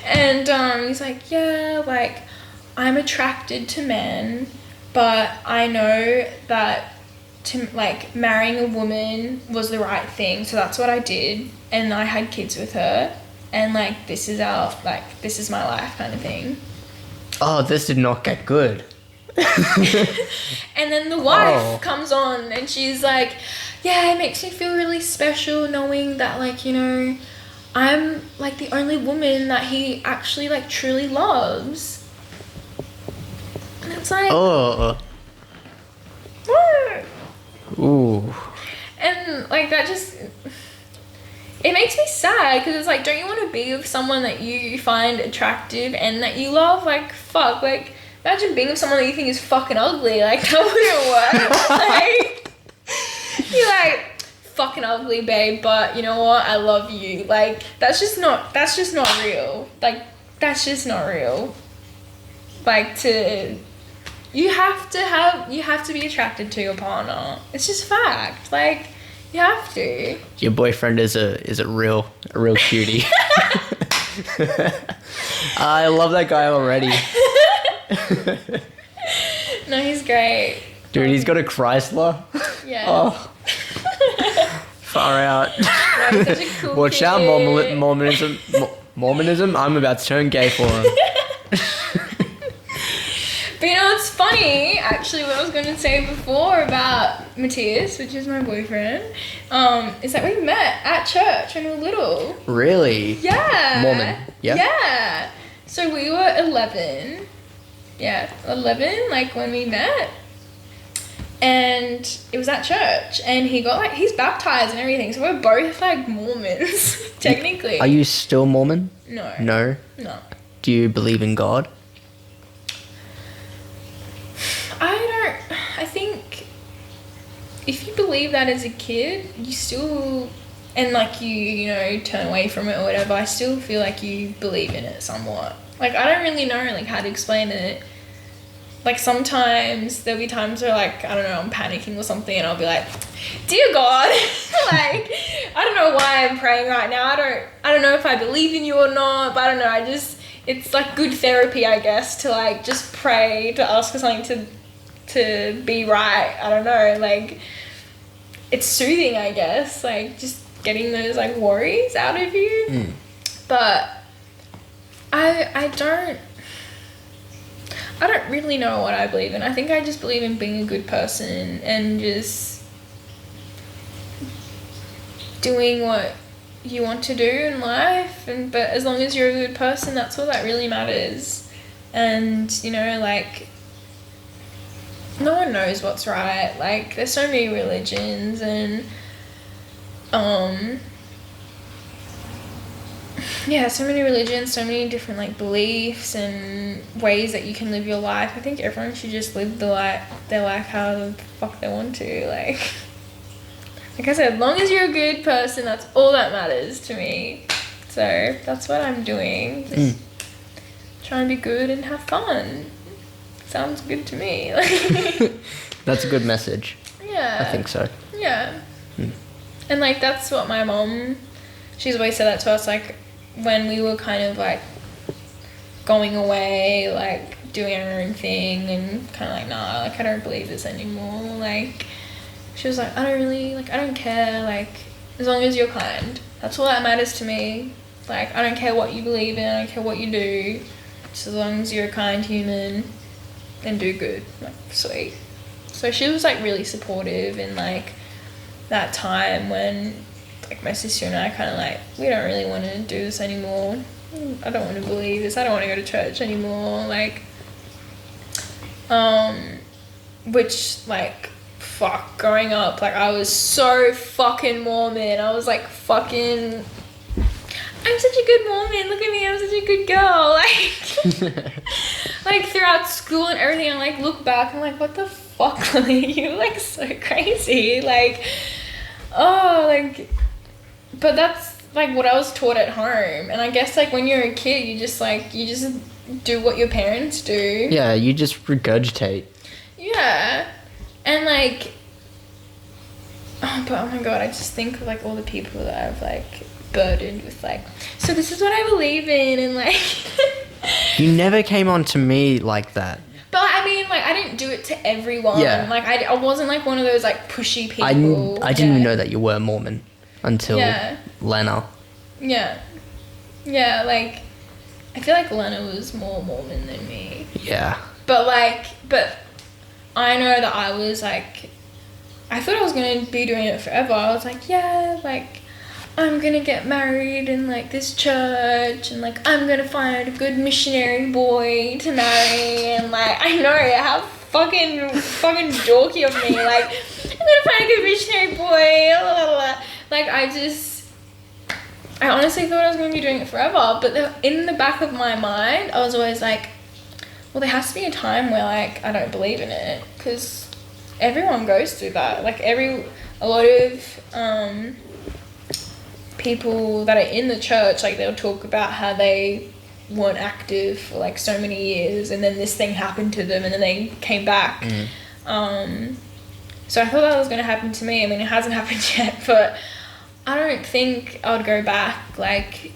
And he's like, yeah, like, I'm attracted to men, but I know that marrying a woman was the right thing, so that's what I did, and I had kids with her, and like, this is my life kind of thing. Oh, this did not get good. And then the wife comes on and she's like, yeah, it makes me feel really special knowing that, like, you know, I'm like the only woman that he actually like truly loves. And it's like, Oh. what? Ooh. And like, that just, it makes me sad, because it's like, don't you want to be with someone that you find attractive and that you love? Like, fuck, like, imagine being with someone that you think is fucking ugly. Like, that wouldn't work. Like, you're like, fucking ugly, babe, but you know what? I love you. Like, that's just not real. Like, that's just not real. Like, you have to be attracted to your partner. It's just fact. Like, you have to. Your boyfriend is a real cutie. I love that guy already. No, he's great. Dude, he's got a Chrysler. Yeah. Oh. Far out. No, he's such a cool Watch kid. out, Mormonism. Mormonism? I'm about to turn gay for him. But you know what's funny, actually, what I was going to say before about Matthias, which is my boyfriend, is that we met at church when we were little. Really? Yeah. Mormon, yeah? Yeah. So we were 11. Yeah, 11, like, when we met. And it was at church. And he got, like, he's baptized and everything. So we're both, like, Mormons, technically. Are you still Mormon? No. No? No. Do you believe in God? I think if you believe that as a kid, you still, and like you know, turn away from it or whatever, I still feel like you believe in it somewhat. Like, I don't really know like how to explain it. Like, sometimes there'll be times where, like, I don't know, I'm panicking or something and I'll be like, dear God, like, I don't know why I'm praying right now. I don't know if I believe in you or not, but I don't know, it's like good therapy, I guess, to like just pray, to ask for something to be right. I don't know, like, it's soothing, I guess, like just getting those like worries out of you. But I don't really know what I believe in. I think I just believe in being a good person and just doing what you want to do in life, but as long as you're a good person, that's all that really matters. And you know, like, no one knows what's right. Like, there's so many religions and yeah, so many religions, so many different like beliefs and ways that you can live your life. I think everyone should just live their life how the fuck they want to. Like I said, as long as you're a good person, that's all that matters to me. So that's what I'm doing. Just trying to be good and have fun. Sounds good to me. That's a good message. Yeah. I think so. Yeah. And like, that's what my mom, she's always said that to us, like when we were kind of like going away, like doing our own thing and kind of like, nah, like I don't believe this anymore. Like, she was like, I don't care, like as long as you're kind, that's all that matters to me. Like, I don't care what you believe in, I don't care what you do, just as long as you're a kind human and do good. Like, sweet. So she was like really supportive in like that time when like my sister and I kind of like, we don't really want to do this anymore. I don't want to believe this. I don't want to go to church anymore. Like, which like, fuck, growing up, like I was so fucking Mormon. I was like fucking, I'm such a good Mormon. Look at me, I'm such a good girl. Like, like throughout school and everything, I like look back, I'm like, what the fuck, Lily? You're like so crazy. Like, oh, like, but that's like what I was taught at home. And I guess like when you're a kid, you just do what your parents do. Yeah, you just regurgitate. Yeah. And like, oh my god, I just think of like all the people that I've like burdened with like, so this is what I believe in, and like. You never came on to me like that. But I mean, like, I didn't do it to everyone. Yeah. Like, I wasn't like one of those like pushy people. I didn't even know that you were Mormon until Lena. Yeah. Yeah, like, I feel like Lena was more Mormon than me. Yeah. But I know that I was like, I thought I was going to be doing it forever. I was like, yeah, like, I'm going to get married in like this church, and like, I'm going to find a good missionary boy to marry, and like, I know how fucking dorky of me, like, I'm going to find a good missionary boy, blah, blah, blah. Like, I honestly thought I was going to be doing it forever, but in the back of my mind, I was always like, well, there has to be a time where, like, I don't believe in it, because everyone goes through that. Like, a lot of people that are in the church, like, they'll talk about how they weren't active for, like, so many years, and then this thing happened to them, and then they came back. So I thought that was going to happen to me. I mean, it hasn't happened yet, but I don't think I would go back, like,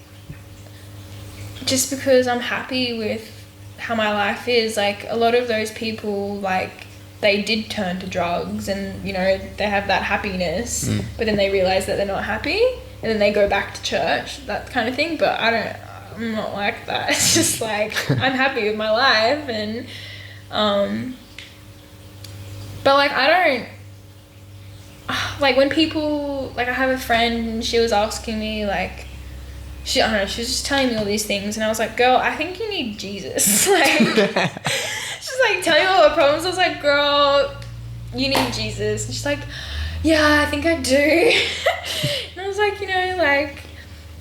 just because I'm happy with how my life is. Like, a lot of those people, like, they did turn to drugs, and, you know, they have that happiness, but then they realize that they're not happy, and then they go back to church, that kind of thing. But I'm not like that. It's just like, I'm happy with my life, and but like, I don't, like, when people, like, I have a friend, and she was asking me, like, I don't know, she was just telling me all these things, and I was like, girl, I think you need Jesus. Like, she's like, tell you all her problems. I was like, girl, you need Jesus. And she's like, yeah, I think I do. And I was like, you know, like,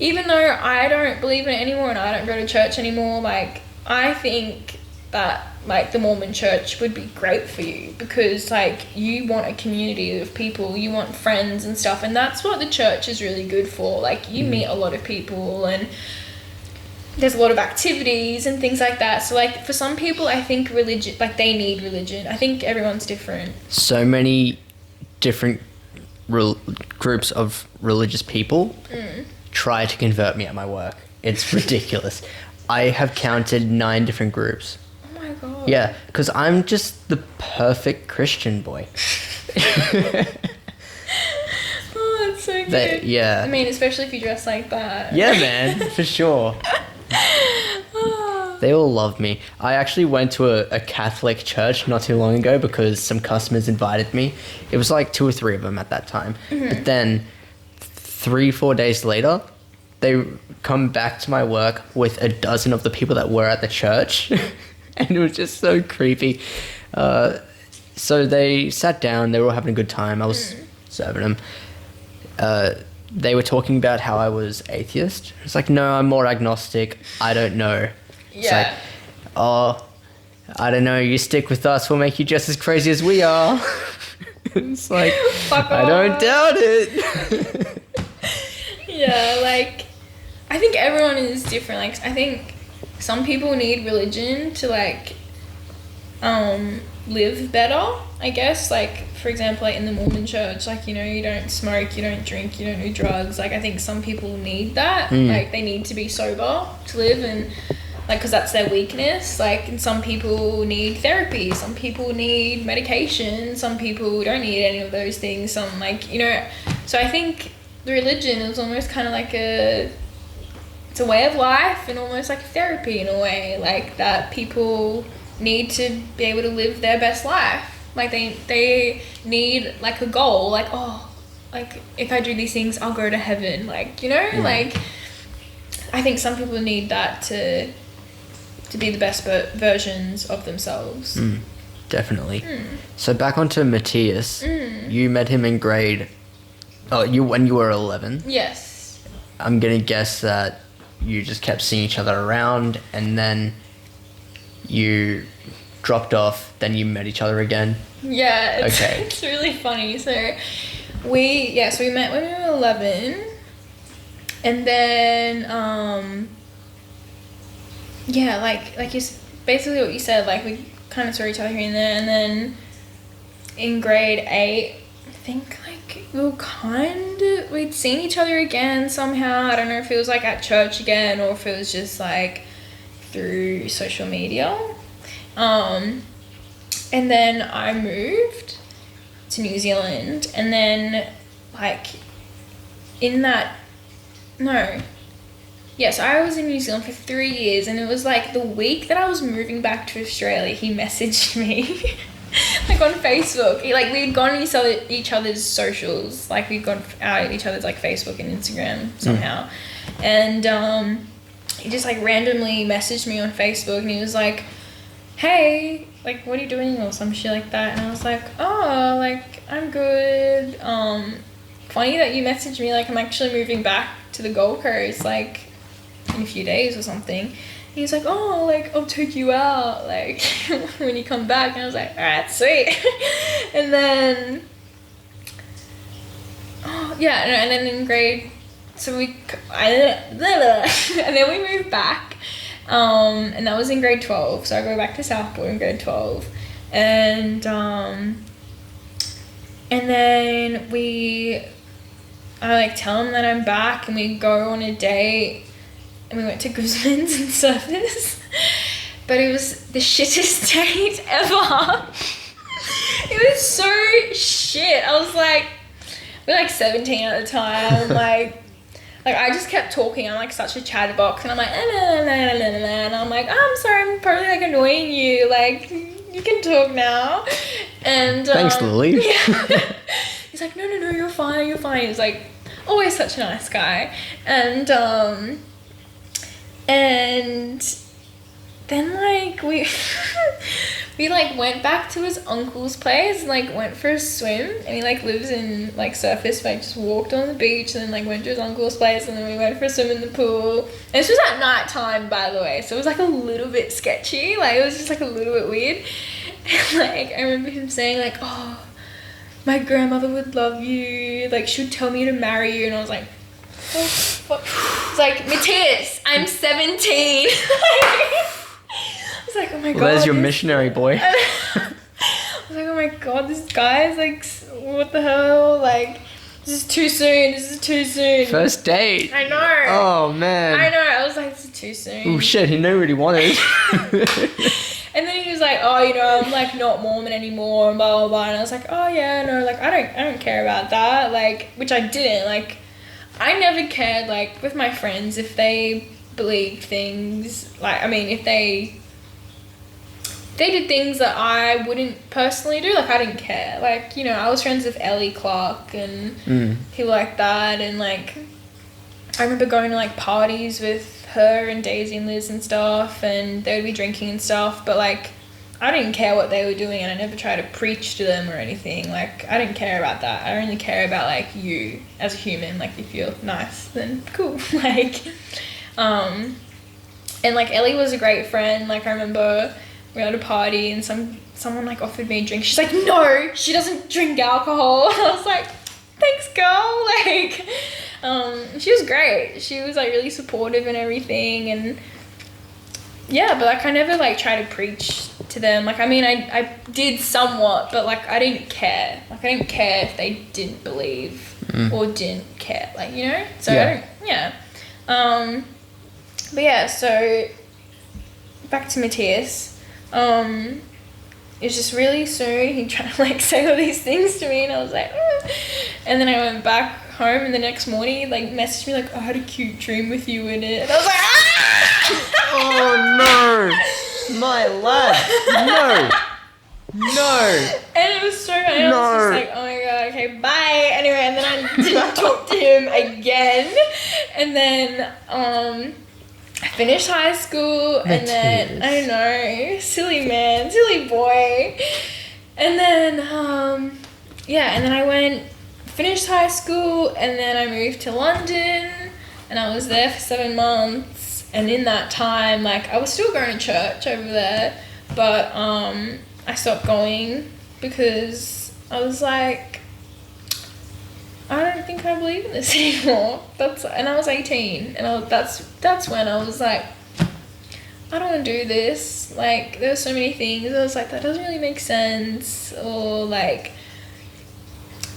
even though I don't believe in it anymore, and I don't go to church anymore, like, I think that, like, the Mormon church would be great for you, because, like, you want a community of people, you want friends and stuff, and that's what the church is really good for. Like, you meet a lot of people, and there's a lot of activities and things like that. So, like, for some people, I think religion, like, they need religion. I think everyone's different. So many different groups of religious people try to convert me at my work. It's ridiculous. I have counted 9 different groups. Oh my god. Yeah, because I'm just the perfect Christian boy. Oh, that's so good. Yeah. I mean, especially if you dress like that. Yeah, man, for sure. They all love me. I actually went to a Catholic church not too long ago because some customers invited me. It was like 2 or 3 of them at that time. But then 3-4 days later, they come back to my work with a dozen of the people that were at the church. And it was just so creepy. So they sat down. They were all having a good time. I was serving them. They were talking about how I was atheist. It's like, no, I'm more agnostic. I don't know. It's like, oh, I don't know. You stick with us. We'll make you just as crazy as we are. It's like, I don't doubt it. Yeah, like, I think everyone is different. Like, I think some people need religion to, like, live better, I guess. Like, for example, like in the Mormon church, like, you know, you don't smoke, you don't drink, you don't do drugs. Like, I think some people need that. Like, they need to be sober to live, and, like, because that's their weakness. Like, and some people need therapy, some people need medication, some people don't need any of those things. Some, like, you know, so I think the religion is almost kind of like it's a way of life, and almost like a therapy in a way, like, that people need to be able to live their best life. Like, they need, like, a goal, like, oh, like, if I do these things, I'll go to heaven, like, you know, like, I think some people need that to be the best versions of themselves. Definitely. So back onto Matthias. You met him in grade, when you were 11. Yes. I'm gonna guess that you just kept seeing each other around, and then you dropped off, then you met each other again. Yeah, Okay. It's really funny. So we met when we were 11, and then like you basically what you said, like, we kind of saw each other here and there, and then in grade 8, I think, like, we'd seen each other again somehow. I don't know if it was like at church again or if it was just like through social media. And then I moved to New Zealand, and then like Yes, I was in New Zealand for 3 years, and it was like the week that I was moving back to Australia, he messaged me like on Facebook. We'd gone on each other's socials, like we'd gone out each other's like Facebook and Instagram somehow. And he just like randomly messaged me on Facebook, and he was like, hey, like, what are you doing, or some shit like that. And I was like, oh, like, I'm good. Funny that you messaged me, like, I'm actually moving back to the Gold Coast, like, in a few days or something. And he's like, oh, like, I'll take you out, like, when you come back. And I was like, all right, sweet. And then, and then in grade, and then we moved back. And that was in grade 12. So I go back to Southport in grade 12. And then I like tell him that I'm back, and we go on a date, and we went to Guzman's and Surfers. But it was the shittest date ever. It was so shit. I was like, we were like 17 at the time, like I just kept talking. I'm like such a chatterbox, and I'm like, and I'm like, oh, I'm sorry, I'm probably like annoying you. Like, you can talk now. And thanks, Lily. Yeah. He's like, no, you're fine. He's like always such a nice guy. And then like we like went back to his uncle's place and like went for a swim, and he like lives in like Surface, so I just walked on the beach and then like went to his uncle's place, and then we went for a swim in the pool. And this was at night time, by the way, so it was like a little bit sketchy, like it was just like a little bit weird. And like I remember him saying like, oh, my grandmother would love you, like she would tell me to marry you. And I was like, oh fuck. It's like, Matthias, I'm 17. I was like, oh my god. Well, there's your missionary boy. I was like, oh my god, this guy is like, what the hell? Like, this is too soon. First date. I know. Oh man. I know. I was like, this is too soon. Oh shit, he knew what he wanted. And then he was like, oh, you know, I'm like not Mormon anymore, and blah blah blah. And I was like, oh yeah, no, like I don't care about that. Like, which I didn't. Like, I never cared, like, with my friends, if they believed things, like, I mean, if they did things that I wouldn't personally do, like, I didn't care. Like, you know, I was friends with Ellie Clark and people like that, and, like, I remember going to, like, parties with her and Daisy and Liz and stuff, and they would be drinking and stuff, but, like, I didn't care what they were doing, and I never tried to preach to them or anything. Like, I didn't care about that. I only care about, like, you as a human. Like, if you're nice, then cool. Like, and, like, Ellie was a great friend. Like, I remember we were at a party, and someone, like, offered me a drink. She's like, no, she doesn't drink alcohol. I was like, thanks, girl. Like, she was great. She was, like, really supportive and everything, and yeah, but, like, I never, like, tried to preach to them. Like, I mean, I did somewhat, but, like, I didn't care. Like, I didn't care if they didn't believe or didn't care, like, you know? So, but, yeah, so, back to Matthias. It was just really soon. He tried to, like, say all these things to me, and I was like, And then I went back home, and the next morning he, like, messaged me, like, I had a cute dream with you in it. And I was like, Oh no, my lad, no. And it was so funny. I was just like, oh my god, okay, bye. Anyway, and then I didn't talk to him again. And then I finished high school, and then I don't know, silly boy. And then and then I finished high school, and then I moved to London, and I was there for 7 months. And in that time, like, I was still going to church over there, but I stopped going because I was like, I don't think I believe in this anymore. And I was 18, and that's when I was like, I don't want to do this. Like, there were so many things I was like, that doesn't really make sense, or like,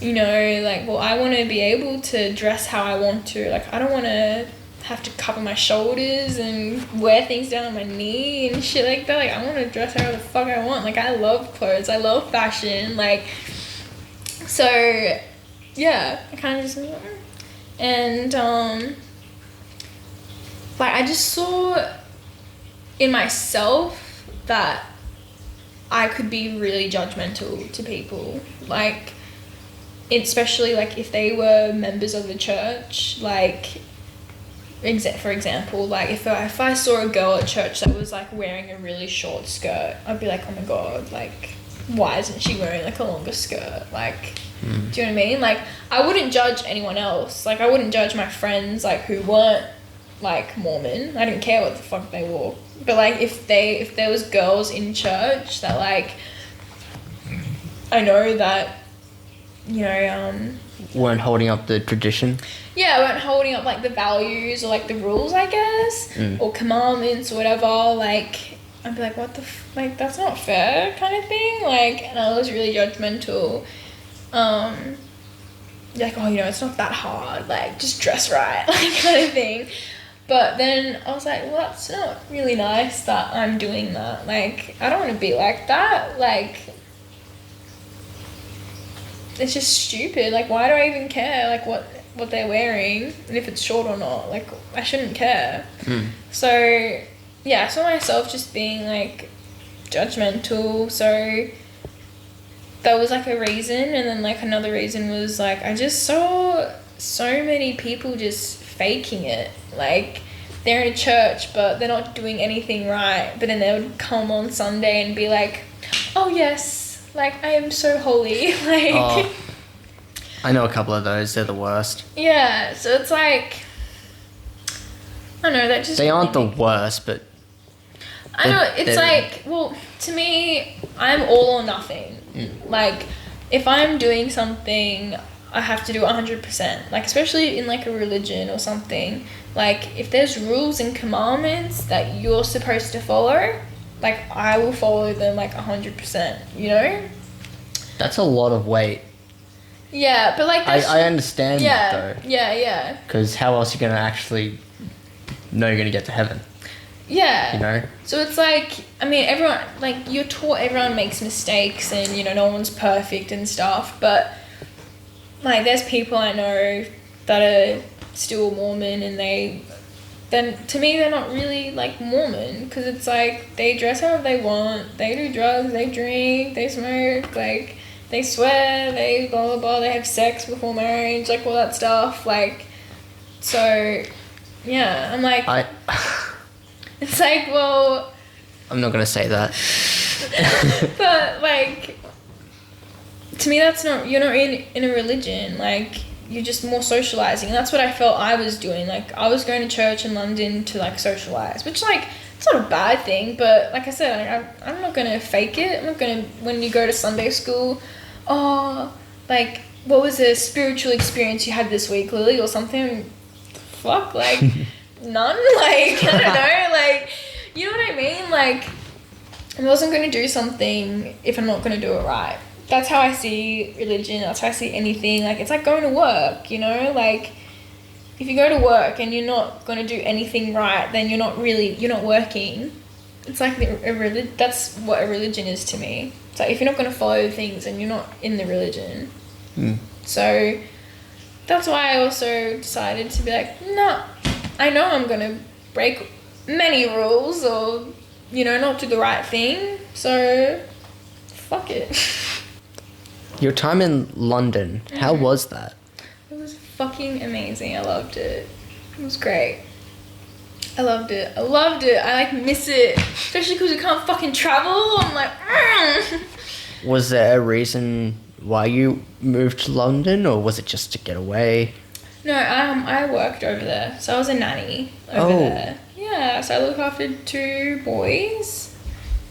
you know, like, well, I want to be able to dress how I want to. Like, I don't want to have to cover my shoulders and wear things down on my knee and shit like that. Like, I want to dress however the fuck I want. Like, I love clothes. I love fashion. Like, so, yeah, I kind of just... And, like, I just saw in myself that I could be really judgmental to people. Like, especially, like, if they were members of the church, like... For example, like if I saw a girl at church that was like wearing a really short skirt, I'd be like, oh my god, like why isn't she wearing like a longer skirt? Like, do you know what I mean? Like, I wouldn't judge anyone else. Like, I wouldn't judge my friends like who weren't like Mormon. I didn't care what the fuck they wore. But like if there was girls in church that like I know that, you know, weren't holding up the tradition. Yeah, weren't holding up like the values or like the rules, I guess, or commandments or whatever. Like, I'd be like, what the like, that's not fair, kind of thing. Like, and I was really judgmental. Like, oh, you know, it's not that hard. Like, just dress right, like kind of thing. But then I was like, well, that's not really nice that I'm doing that. Like, I don't want to be like that. Like, it's just stupid. Like, why do I even care, like, what they're wearing and if it's short or not? Like, I shouldn't care. So, yeah, I saw myself just being, like, judgmental. So, that was, like, a reason. And then, like, another reason was, like, I just saw so many people just faking it. Like, they're in a church, but they're not doing anything right. But then they would come on Sunday and be like, oh, yes, like, I am so holy. Like, oh, I know a couple of those. They're the worst. Yeah, so it's like, I don't know, that just... They aren't the worst, but... I know, it's like, well, to me, I'm all or nothing. Like, if I'm doing something, I have to do 100%. Like, especially in, like, a religion or something. Like, if there's rules and commandments that you're supposed to follow, like, I will follow them, like, 100%, you know? That's a lot of weight. Yeah, but, like... I understand that, though. Yeah. Because how else are you going to actually know you're going to get to heaven? Yeah. You know? So it's like, I mean, everyone, like, you're taught everyone makes mistakes and, you know, no one's perfect and stuff, but, like, there's people I know that are still Mormon and then to me they're not really like Mormon, because it's like they dress however they want, they do drugs, they drink, they smoke, like they swear, they blah blah blah, they have sex before marriage, like all that stuff. Like, so yeah, I'm like, it's like, well, I'm not gonna say that. but like, to me that's not, you're not in a religion. Like, you're just more socializing, and that's what I felt I was doing. Like, I was going to church in London to like socialize, which, like, it's not a bad thing, but like I said, I'm not gonna fake it. I'm not gonna, when you go to Sunday school, oh, like, what was the spiritual experience you had this week, Lily, or something? Fuck, like, none. Like, I don't know, like, you know what I mean? Like, I wasn't gonna do something if I'm not gonna do it right. That's how I see religion, that's how I see anything. Like, it's like going to work, you know? Like, if you go to work and you're not going to do anything right, then you're not working. It's like that's what a religion is to me. It's like, if you're not going to follow things, then you're not in the religion. So, that's why I also decided to be like, no, I know I'm going to break many rules or, you know, not do the right thing. So, fuck it. Your time in London, how was that? It was fucking amazing. I loved it. It was great. I loved it. I like miss it. Especially because we can't fucking travel. I'm like, Was there a reason why you moved to London, or was it just to get away? No, I worked over there. So I was a nanny over there. Yeah, so I looked after 2 boys.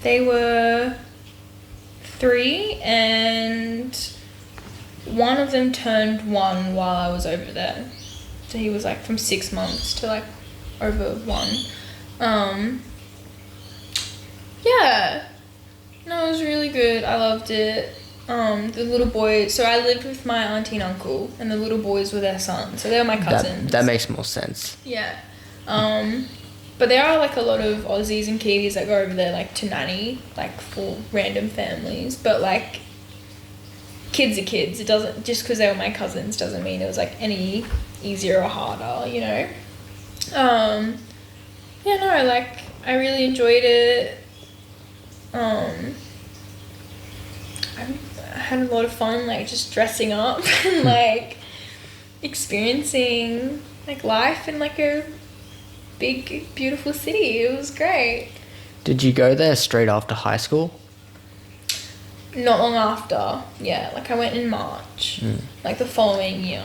They were 3, and one of them turned 1 while I was over there. So he was like from 6 months to like over 1. Yeah. No, it was really good. I loved it. The little boy. So I lived with my auntie and uncle, and the little boys were their sons. So they were my cousins. That makes more sense. Yeah. But there are like a lot of Aussies and Kiwis that go over there like to nanny, like for random families. But like, kids are kids. It doesn't, just because they were my cousins doesn't mean it was like any easier or harder, you know. Yeah, no, like I really enjoyed it. I had a lot of fun, like just dressing up and like experiencing like life in like a big beautiful city. It was great. Did you go there straight after high school? Not long after, yeah, like I went in March, like the following year.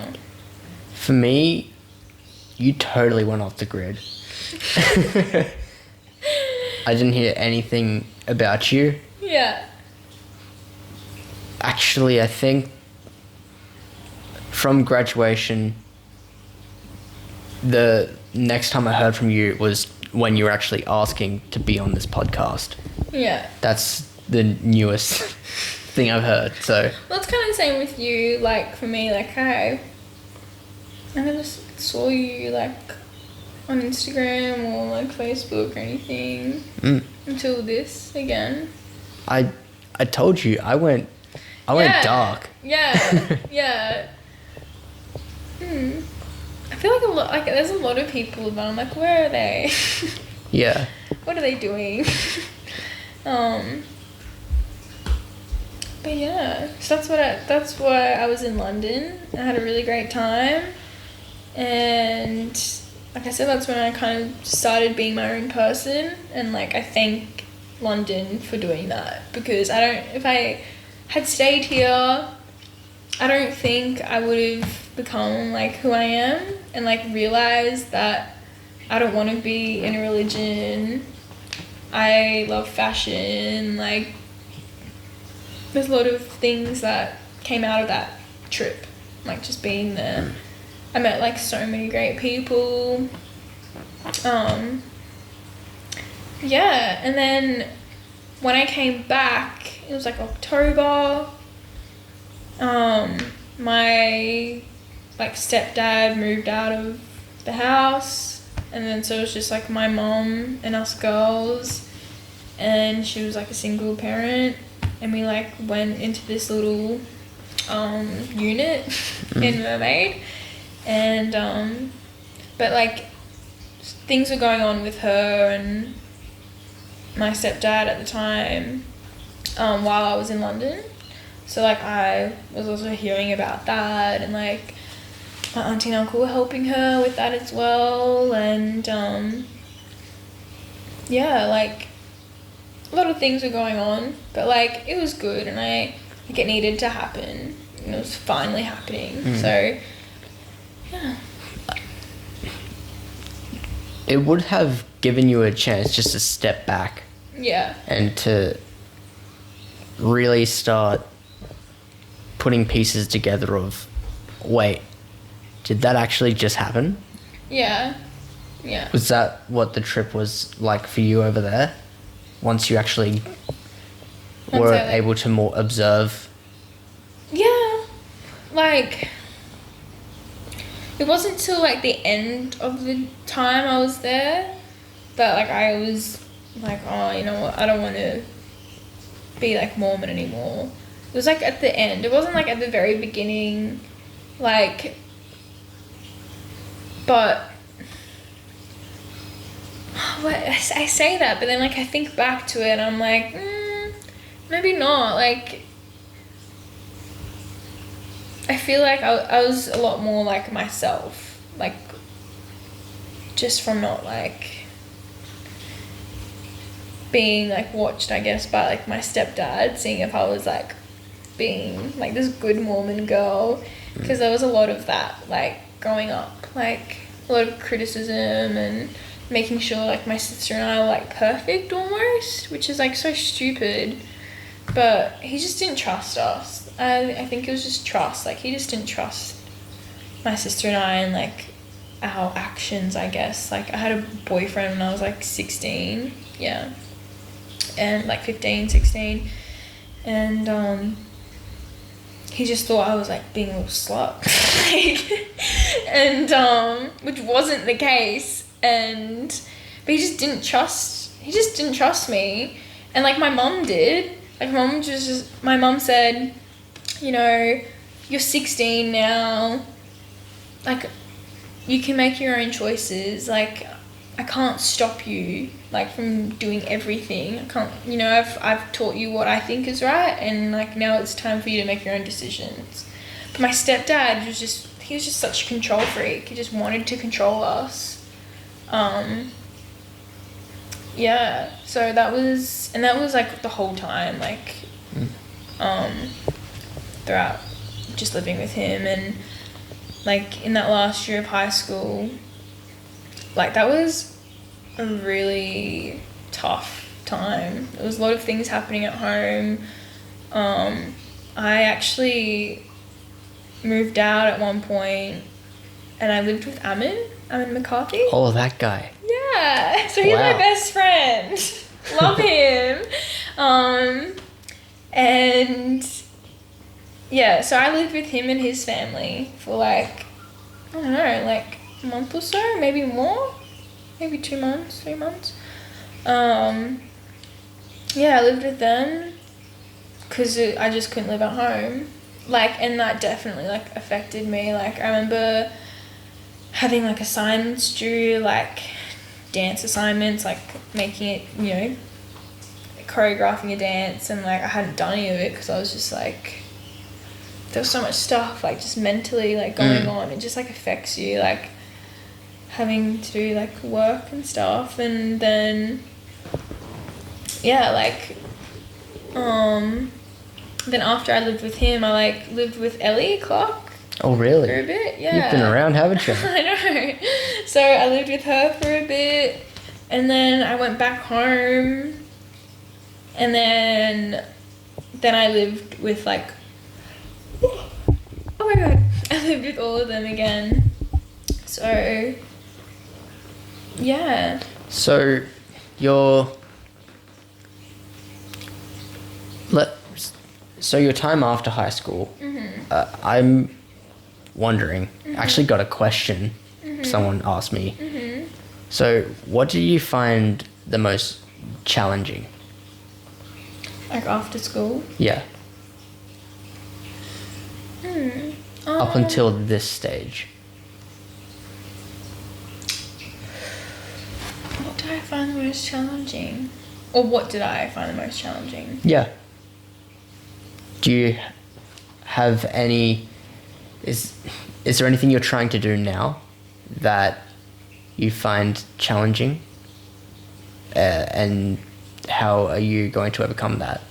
For me, you totally went off the grid. I didn't hear anything about you. Yeah. Actually, I think from graduation, the next time I heard from you was when you were actually asking to be on this podcast. Yeah. That's the newest thing I've heard, so. Well, it's kind of the same with you, like for me, like I just saw you like on Instagram or like Facebook or anything until this again. I told you, I went dark. Yeah, yeah. I feel like there's a lot of people, but I'm like, where are they? Yeah. What are they doing? But yeah, so that's why I was in London. I had a really great time, and like I said, that's when I kind of started being my own person, and like I thank London for doing that, because if I had stayed here, I don't think I would have become like who I am and like realized that I don't want to be in a religion. I love fashion, like there's a lot of things that came out of that trip, like just being there. I met like so many great people. Yeah, and then when I came back, it was like October. My like stepdad moved out of the house, and then so it was just like my mom and us girls, and she was like a single parent, and we like went into this little unit in Mermaid, and but like things were going on with her and my stepdad at the time while I was in London. So like I was also hearing about that, and like my auntie and uncle were helping her with that as well, and yeah, like a lot of things were going on, but like it was good, and I think it needed to happen, and it was finally happening. So yeah, It would have given you a chance just to step back yeah, and to really start putting pieces together of, wait, did that actually just happen? yeah. Was that what the trip was like for you over there? Once you actually were able to more observe? Yeah, like it wasn't till like the end of the time I was there that like I was like, oh, you know what, I don't want to be like Mormon anymore. It was like at the end. It wasn't like at the very beginning, like, but I say that, but then like I think back to it and I'm like, maybe not. Like I feel like I was a lot more like myself, like just from not like being like watched, I guess, by like my stepdad, seeing if I was like being like this good Mormon girl, because there was a lot of that like growing up, like a lot of criticism and making sure like my sister and I were like perfect almost, which is like so stupid, but he just didn't trust us. I think it was just trust, like he just didn't trust my sister and I and like our actions, I guess. Like I had a boyfriend when I was like 16, yeah, and like 15, 16, and he just thought I was like being a little slut. And which wasn't the case. But he just didn't trust me. And like my mum did. Like my mum said, you know, you're 16 now. Like, you can make your own choices. Like, I can't stop you, like, from doing everything. I can't, you know, I've taught you what I think is right, and like now it's time for you to make your own decisions. But my stepdad he was just such a control freak. He just wanted to control us. Yeah, so that was like the whole time, like, throughout just living with him. And like in that last year of high school, like that was a really tough time. There was a lot of things happening at home. I actually moved out at one point and I lived with Amin McCarthy. Oh, that guy. Yeah, so he's my best friend. Love him. And yeah, so I lived with him and his family for like, I don't know, like a month or so, maybe more, maybe 2 months, 3 months. Yeah, I lived with them because I just couldn't live at home. Like, and that definitely like affected me. Like, I remember having like assignments due, like dance assignments, like making it, you know, choreographing a dance, and like I hadn't done any of it because I was just like, there was so much stuff like just mentally like going on. It just like affects you, like having to do like work and stuff. And then yeah, like then after I lived with him, I like lived with Ellie Clark. Oh, really? For a bit, yeah. You've been around, haven't you? I know. So I lived with her for a bit, and then I went back home, and then I lived with like, oh my god, I lived with all of them again. So yeah. So your time after high school, I'm wondering, I actually got a question someone asked me. So what do you find the most challenging? Like after school? Yeah. Up until this stage. What do I find the most challenging? Or what did I find the most challenging? Yeah. Do you have any... Is there anything you're trying to do now that you find challenging? And how are you going to overcome that?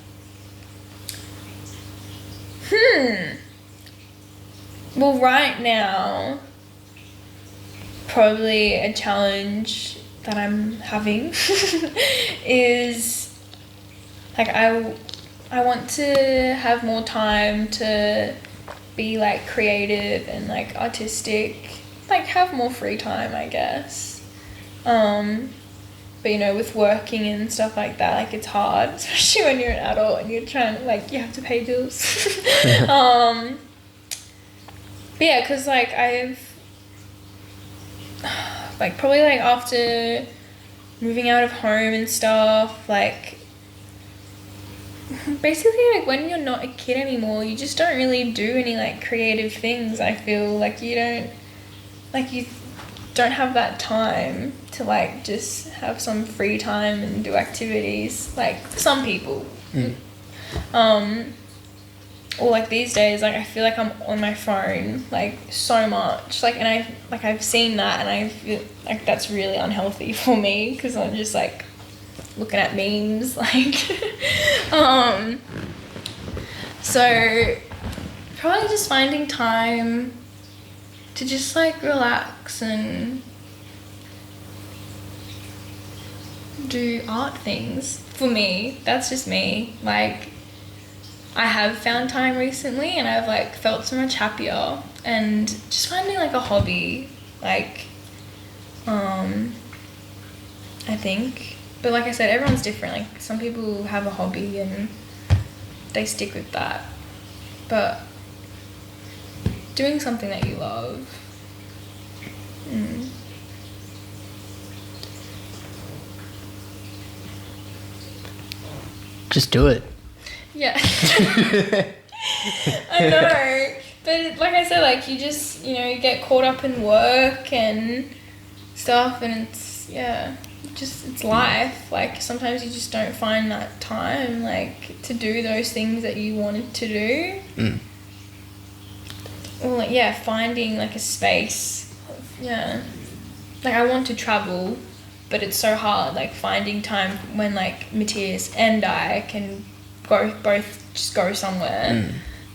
Well, right now, probably a challenge that I'm having is like I want to have more time to be like creative and like artistic, like have more free time, I guess. But you know, with working and stuff like that, like it's hard, especially when you're an adult and you're trying to like, you have to pay bills. But yeah, because like I've like probably like after moving out of home and stuff, like basically like when you're not a kid anymore, you just don't really do any like creative things. I feel like you don't have that time to like just have some free time and do activities, like some people. Or like these days, like I feel like I'm on my phone like so much, like, and I've seen that and I feel like that's really unhealthy for me because I'm just like looking at memes, like so probably just finding time to just like relax and do art things. For me, that's just me. Like I have found time recently and I've like felt so much happier, and just finding like a hobby, like I think. But like I said, everyone's different. Like some people have a hobby and they stick with that. But doing something that you love. Just do it. Yeah. I know. But like I said, like you just, you know, you get caught up in work and stuff, and it's life. Like sometimes you just don't find that time, like, to do those things that you wanted to do. Or like, finding like a space. Yeah. Like I want to travel, but it's so hard, like finding time when like Matthias and I can both just go somewhere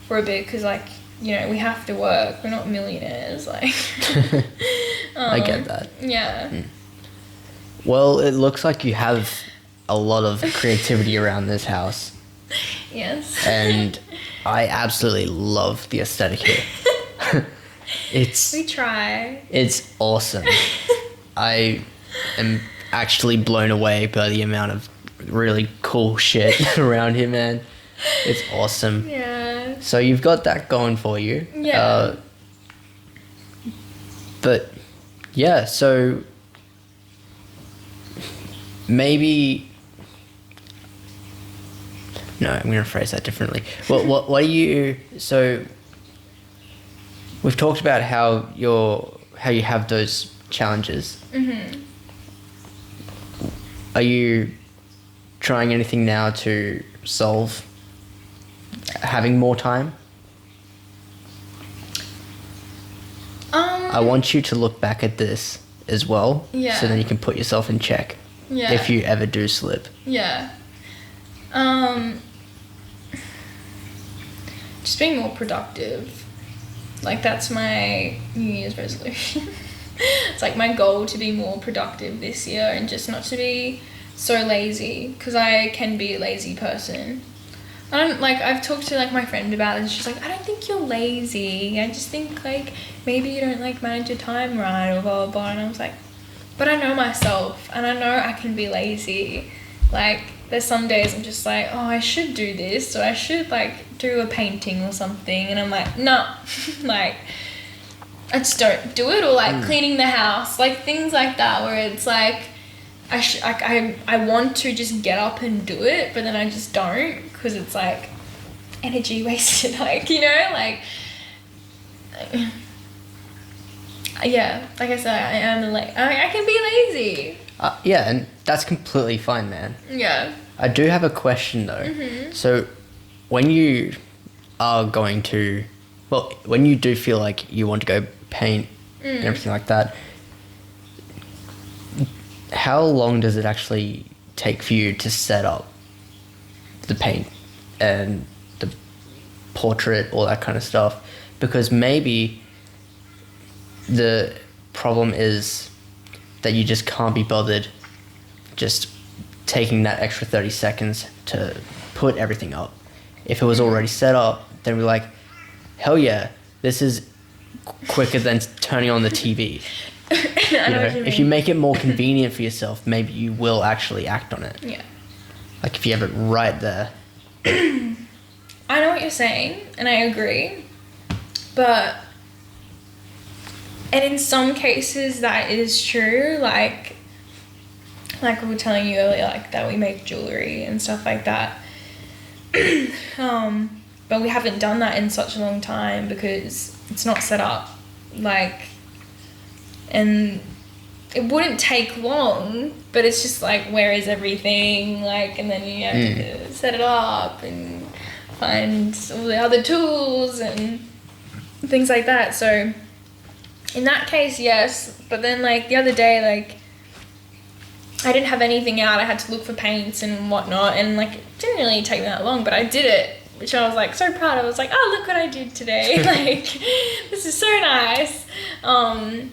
for a bit, because like, you know, we have to work. We're not millionaires, like. I get that. Yeah. Well, it looks like you have a lot of creativity around this house. Yes. And I absolutely love the aesthetic here. We try. It's awesome. I am actually blown away by the amount of really cool shit around here, man. It's awesome. Yeah. So you've got that going for you. Yeah. But yeah, so maybe no, I'm gonna phrase that differently. What do you? So we've talked about how you have those challenges. Are you trying anything now to solve having more time? I want you to look back at this as well, so then you can put yourself in check if you ever do slip. Yeah. Just being more productive. Like that's my New Year's resolution. It's like my goal to be more productive this year and just not to be so lazy, because I can be a lazy person. I've talked to like my friend about it, and she's like, I don't think you're lazy. I just think like maybe you don't like manage your time right, or blah blah blah. And I was like, but I know myself, and I know I can be lazy. Like there's some days I'm just like, oh, I should do this, or I should like do a painting or something, and I'm like, no. Like I just don't do it. Or like cleaning the house, like things like that, where it's like I want to just get up and do it, but then I just don't, because it's like energy wasted. Like, you know, like yeah, like I said, I am I can be lazy. Yeah, and that's completely fine, man. Yeah. I do have a question though. So when you are going to, well, when you do feel like you want to go paint and everything like that, how long does it actually take for you to set up the paint and the portrait, all that kind of stuff? Because maybe the problem is that you just can't be bothered just taking that extra 30 seconds to put everything up. If it was already set up, then we're like, hell yeah, this is quicker than turning on the TV. I know what you mean. If you make it more convenient for yourself, maybe you will actually act on it. Yeah. Like if you have it right there. I know what you're saying, and I agree, but and in some cases that is true, like we were telling you earlier, like that we make jewelry and stuff like that. But we haven't done that in such a long time because it's not set up, like, and it wouldn't take long, but it's just like, where is everything? Like, and then you have to set it up and find all the other tools and things like that. So in that case, yes. But then like the other day, like I didn't have anything out. I had to look for paints and whatnot, and like it didn't really take me that long, but I did it, which I was like so proud. I was like, oh, look what I did today. Like, this is so nice. And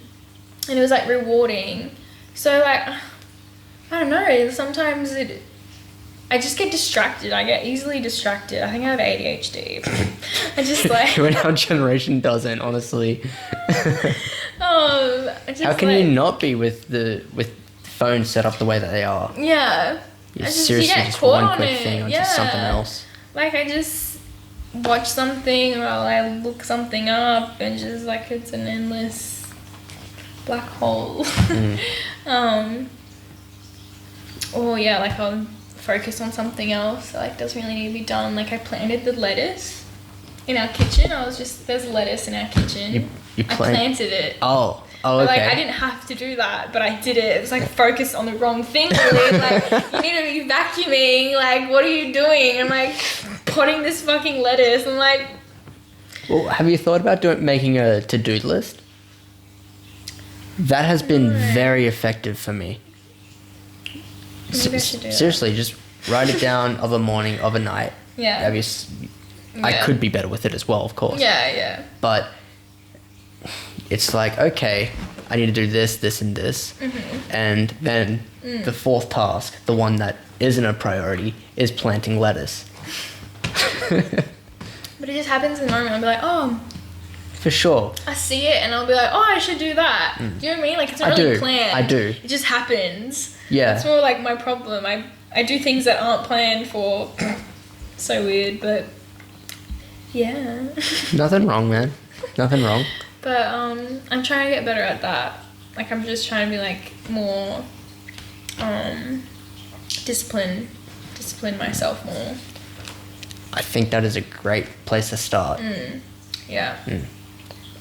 it was like rewarding. So like, I don't know, sometimes I just get distracted. I get easily distracted. I think I have ADHD. I just like... When our generation doesn't, honestly. How can you not be with phones set up the way that they are? Yeah. Seriously, you get just caught one on quick it. thing onto something else. Like watch something or I'll look something up, and just like it's an endless black hole. Or yeah, like I'll focus on something else that like doesn't really need to be done. Like I planted the lettuce in our kitchen. There's lettuce in our kitchen. I planted it. Oh, But, okay. like I didn't have to do that, but I did it. It was like focused on the wrong thing, really. Like, you need to be vacuuming. Like, what are you doing? I'm like potting this fucking lettuce. I'm like, Well, have you thought about making a to-do list? That has been very effective for me. maybe I should do that. Seriously, just write it down of a morning, of a night. Yeah. I could be better with it as well, of course. Yeah. But it's like, okay, I need to do this, this, and this. And then the fourth task, the one that isn't a priority, is planting lettuce. But it just happens in the moment. I'll be like, oh, For sure. I see it, and I'll be like, oh, I should do that. Do you know what I mean? Like, it's not really planned. I do. It just happens. Yeah. That's more like my problem. I do things that aren't planned for. So weird, but yeah. Nothing wrong, man. Nothing wrong. But I'm trying to get better at that. Like, I'm just trying to be like more discipline myself more. I think that is a great place to start. Yeah.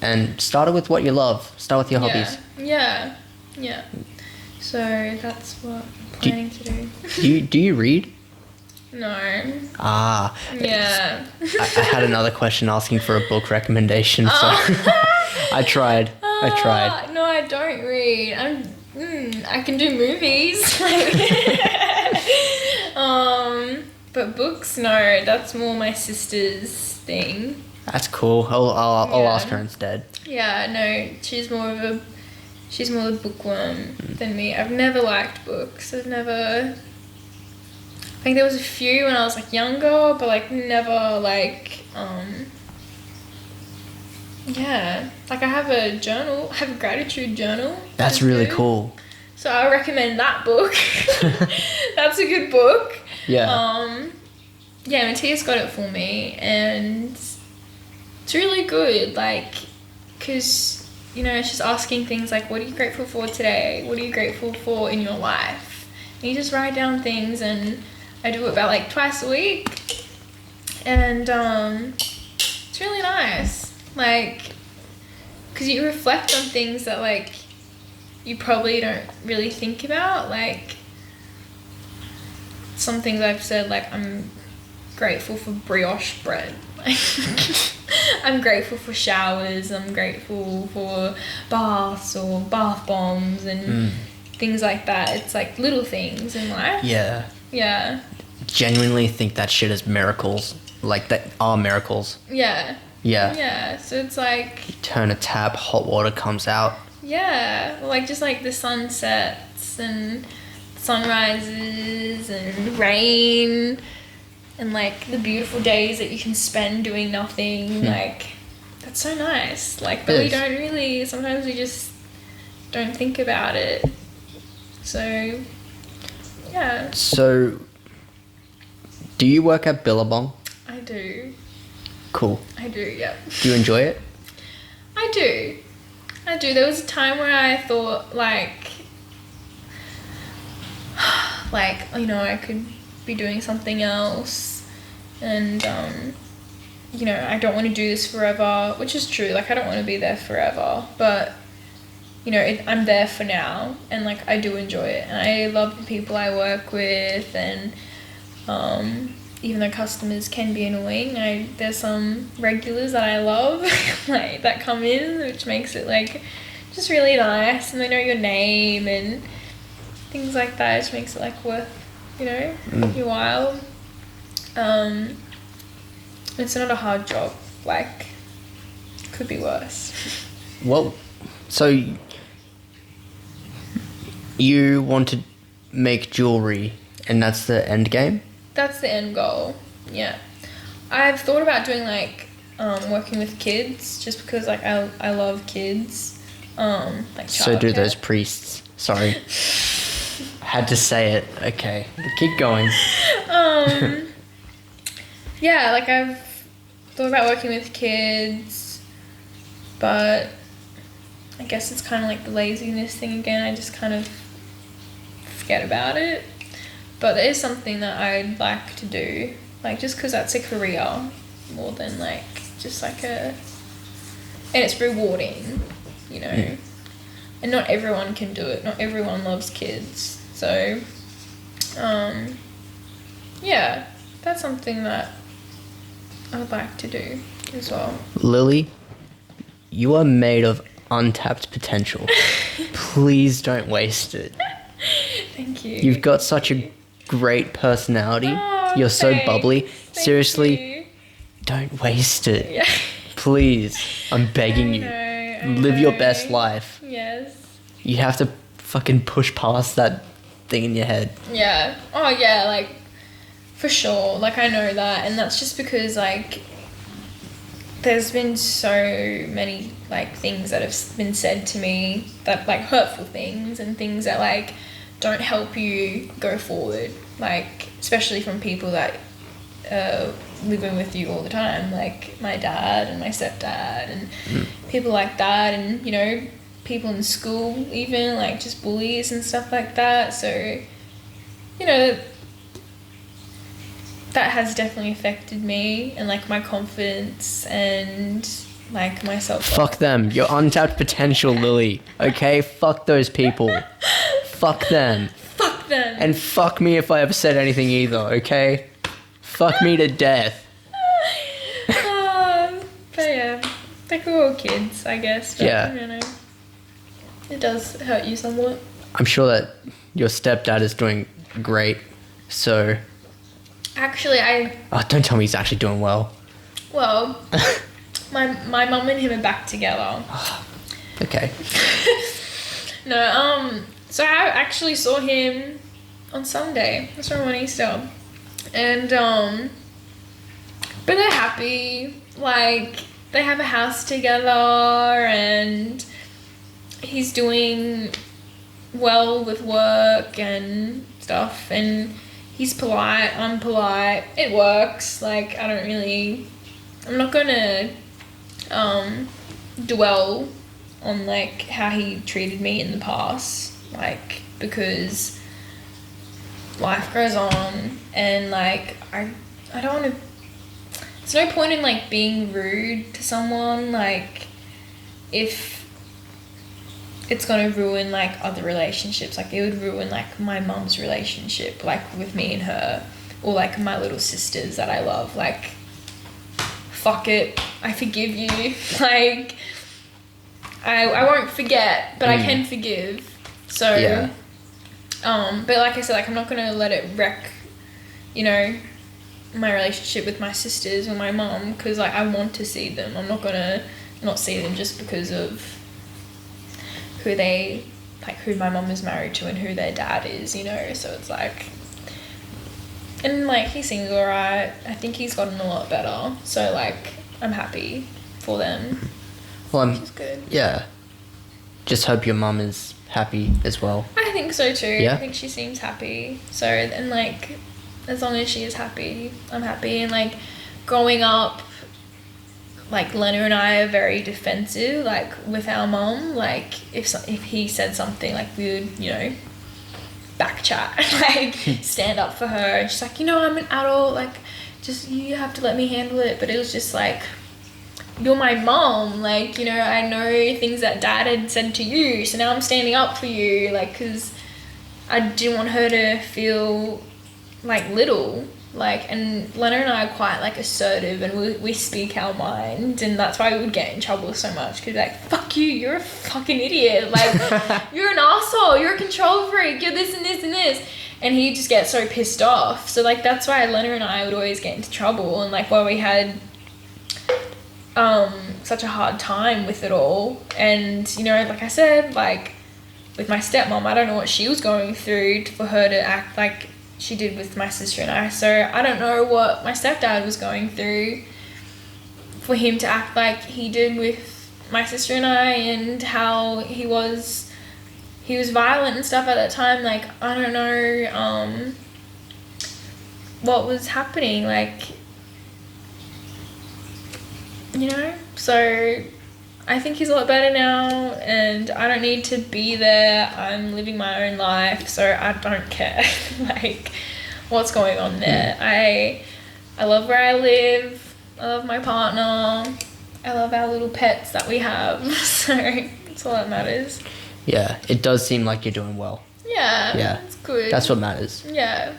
And start it with what you love. Start with your hobbies. Yeah. So that's what I'm planning to do. Do you read? No. Ah. Yeah. I had another question asking for a book recommendation, so I tried. No, I don't read. I can do movies. But books, no. That's more my sister's thing. That's cool. I'll Yeah. ask her instead. Yeah, no. She's more the bookworm than me. I've never liked books. I think there was a few when I was like younger, but like never like yeah. Like I have a journal. I have a gratitude journal. That's really cool. So I recommend that book. That's a good book. Yeah. Yeah, Matthias got it for me, and it's really good. Like, cause it's just asking things like, what are you grateful for today? What are you grateful for in your life? And you just write down things, and I do it about like twice a week, and it's really nice. Like, cause you reflect on things that like you probably don't really think about. Like, some things I've said, like I'm grateful for brioche bread. Like, I'm grateful for showers. I'm grateful for baths or bath bombs and things like that. It's like little things in life. Yeah. Yeah. Genuinely think that shit is miracles. Like, that are miracles. Yeah. Yeah. Yeah. So it's like, You turn a tap, hot water comes out. yeah, like just like the sunsets and sunrises and rain and like the beautiful days that you can spend doing nothing. Like, that's so nice. Like, but we don't really, sometimes we just don't think about it. So, yeah. So, do you work at Billabong? I do. Cool. I do, yeah. Do you enjoy it? I do. There was a time where I thought like I could be doing something else, and I don't want to do this forever, which is true. Like, I don't want to be there forever, but I'm there for now, and like I do enjoy it, and I love the people I work with, and even though customers can be annoying, there's some regulars that I love like that come in, which makes it like just really nice, and they know your name and things like that. It just makes it like worth your while. It's not a hard job. Like, could be worse. Well, so you want to make jewelry, and that's the end game? That's the end goal. Yeah, I've thought about doing like working with kids, just because like I love kids. Like So do childcare. those priests. Sorry. Had to say it. Okay. Keep going. Yeah, like thought about working with kids, but I guess it's kind of like the laziness thing again. I just kind of forget about it. But it is something that I'd like to do, like just because that's a career more than like just like and it's rewarding, you know. Mm. And not everyone can do it. Not everyone loves kids. So, yeah, that's something that I would like to do as well. Lily, you are made of untapped potential. Please don't waste it. Thank you. You've got such a great personality. Oh, You're so thanks. bubbly. Thank Seriously, you. don't waste it. Yeah. Please, I'm begging you. I Live your know. best life. Yes. You have to fucking push past that thing in your head. Yeah. Oh, yeah, like, for sure. Like, I know that. And that's just because, like, there's been so many, like, things that have been said to me that, like, hurtful things and things that, like, don't help you go forward. Like, especially from people that living with you all the time, like my dad and my stepdad and people like that, and, you know, people in school even, like just bullies and stuff like that. So, you know, that has definitely affected me and like my confidence and like my self. Fuck them. You're untapped potential, Lily. Okay? Fuck those people. Fuck them. Fuck them. And fuck me if I ever said anything either, okay? Fuck me to death. But yeah, like we're all kids, I guess. But, Yeah. you know, it does hurt you somewhat. I'm sure that your stepdad is doing great, so... Actually, Oh, don't tell me he's actually doing well. well, my mum and him are back together. Okay. No, so I actually saw him on Sunday. I saw him on Easter. And, but they're happy. Like, they have a house together and he's doing well with work and stuff. And he's polite, I'm polite. It works. Like, I'm not gonna, dwell on, like, how he treated me in the past. Like, because life goes on and, like, I don't want to... There's no point in, like, being rude to someone, like, if it's going to ruin, like, other relationships. Like, it would ruin, like, my mum's relationship, like, with me and her, or, like, my little sisters that I love. Like, fuck it, I forgive you. Like, I won't forget, but I can forgive. So, Yeah. but like I said, like, I'm not going to let it wreck, you know, my relationship with my sisters or my mum, because, like, I want to see them. I'm not going to not see them just because of who my mum is married to and who their dad is, you know. So it's like, and, like, he seems alright. I think he's gotten a lot better. So, like, I'm happy for them. Well, Which is good. yeah. Just hope your mum is happy as well. I think so too. Yeah? I think she seems happy. So, and, like, as long as she is happy, I'm happy. And, like, growing up, like, Lena and I are very defensive, like, with our mum. Like, if he said something, like, we would, you know, back chat, like, stand up for her. And she's like, you know, I'm an adult, like, just, you have to let me handle it. But it was just like, you're my mom, like, you know, I know things that dad had said to you, so now I'm standing up for you, like, because I didn't want her to feel, like, little, like, and Lena and I are quite, like, assertive, and we speak our mind, and that's why we would get in trouble so much, because, like, fuck you, you're a fucking idiot, like, you're an asshole, you're a control freak, you're this and this and this, and he just gets so pissed off. So, like, that's why Lena and I would always get into trouble, and, like, why we had such a hard time with it all. And, you know, like I said, like, with my stepmom, I don't know what she was going through for her to act like she did with my sister and I. So I don't know what my stepdad was going through for him to act like he did with my sister and I, and how he was violent and stuff at that time. Like, I don't know what was happening. Like, you know, so I think he's a lot better now, and I don't need to be there. I'm living my own life, so I don't care like what's going on there. I love where I live. I love my partner. I love our little pets that we have. So that's all that matters. Yeah, it does seem like you're doing well. Yeah, it's good. That's what matters. Yeah.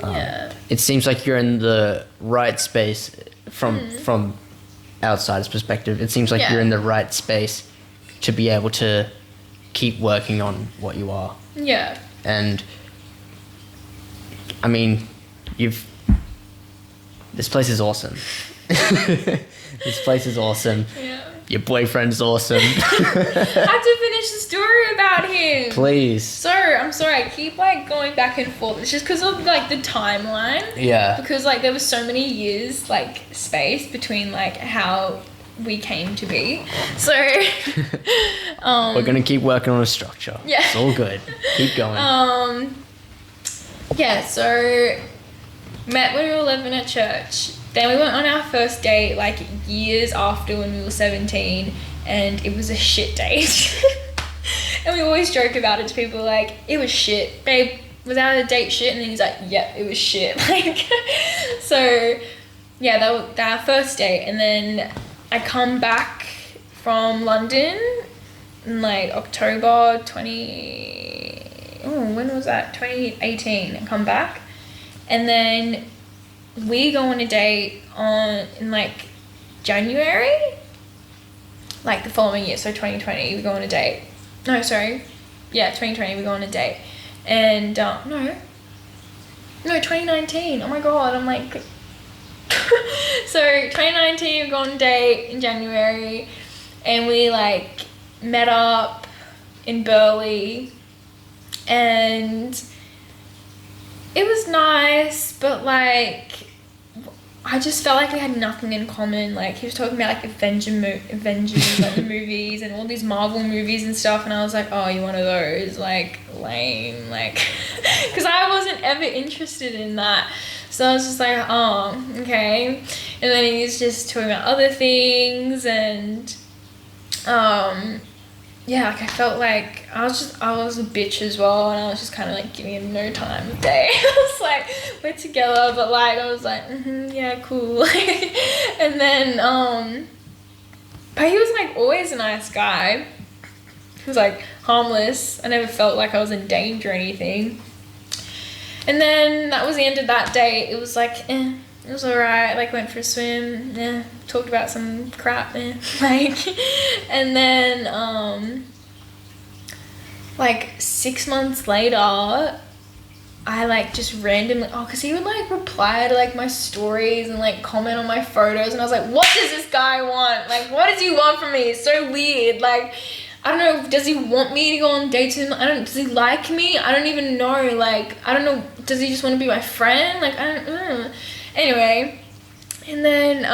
Yeah. It seems like you're in the right space from outsider's perspective. It seems like you're in the right space to be able to keep working on what you are. Yeah. And I mean, this place is awesome. This place is awesome. Yeah. Your boyfriend's awesome. I have to finish the story about him. Please. So, I'm sorry, I keep like going back and forth. It's just because of like the timeline. Yeah. Because like there was so many years like space between like how we came to be. So we're gonna keep working on a structure. Yeah. It's all good. Keep going. Yeah, so met when we were 11 at church. Then we went on our first date like years after when we were 17, and it was a shit date. And we always joke about it to people like, it was shit. Babe, was our date shit? And then he's like, yep, it was shit. Like, so yeah, that was our first date. And then I come back from London in like October 2018. I come back, and then we go on a date in like January, like the following year, so 2020 we go on a date. No, sorry, yeah, 2020 we go on a date, and no, 2019. Oh my god, I'm like. So 2019 we go on a date in January, and we like met up in Burley, and it was nice, but like I just felt like we had nothing in common. Like he was talking about like Avengers like the movies and all these Marvel movies and stuff, and I was like, oh, you're one of those, like lame, like because I wasn't ever interested in that. So I was just like, oh, okay. And then he was just talking about other things, and yeah, like I felt like I was a bitch as well, and I was just kind of like giving him no time of day. I was like, we're together, but like I was like, yeah, cool. And then but he was like always a nice guy. He was like harmless. I never felt like I was in danger or anything. And then that was the end of that date. It was like, it was alright. Like went for a swim, talked about some crap, like, and then like 6 months later, I like just randomly, because he would like reply to like my stories and like comment on my photos, and I was like, what does this guy want? Like, what does he want from me? It's so weird. Like, I don't know, does he want me to go on dates with him? Does he like me? I don't even know. Like, I don't know, does he just want to be my friend? Like, I don't know. Anyway, and then,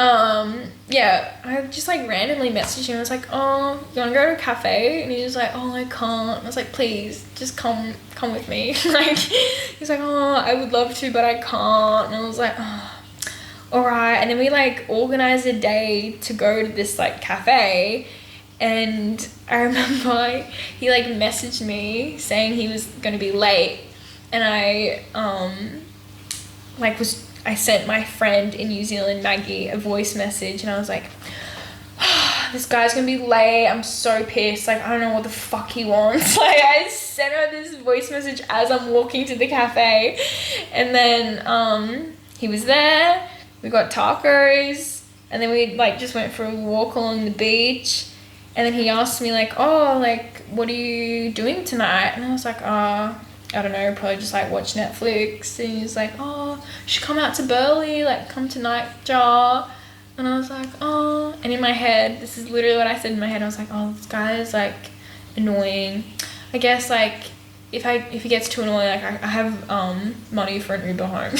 yeah, I just like randomly messaged him. I was like, oh, you want to go to a cafe? And he was like, oh, I can't. I was like, please, just come with me. Like, he's like, oh, I would love to, but I can't. And I was like, oh, all right. And then we like organized a day to go to this like cafe. And I remember he like messaged me saying he was going to be late, and I I sent my friend in New Zealand, Maggie, a voice message, and I was like, oh, this guy's gonna be late, I'm so pissed, like I don't know what the fuck he wants. Like I sent her this voice message as I'm walking to the cafe, and then he was there, we got tacos, and then we like just went for a walk along the beach. And then he asked me like, oh, like, what are you doing tonight? And I was like, I don't know, probably just like watch Netflix. And he was like, oh, you should come out to Burley, like come to Nightjar. And I was like, oh. And in my head, this is literally what I said in my head. I was like, oh, this guy is like annoying. I guess like if he gets too annoying, like I have money for an Uber home.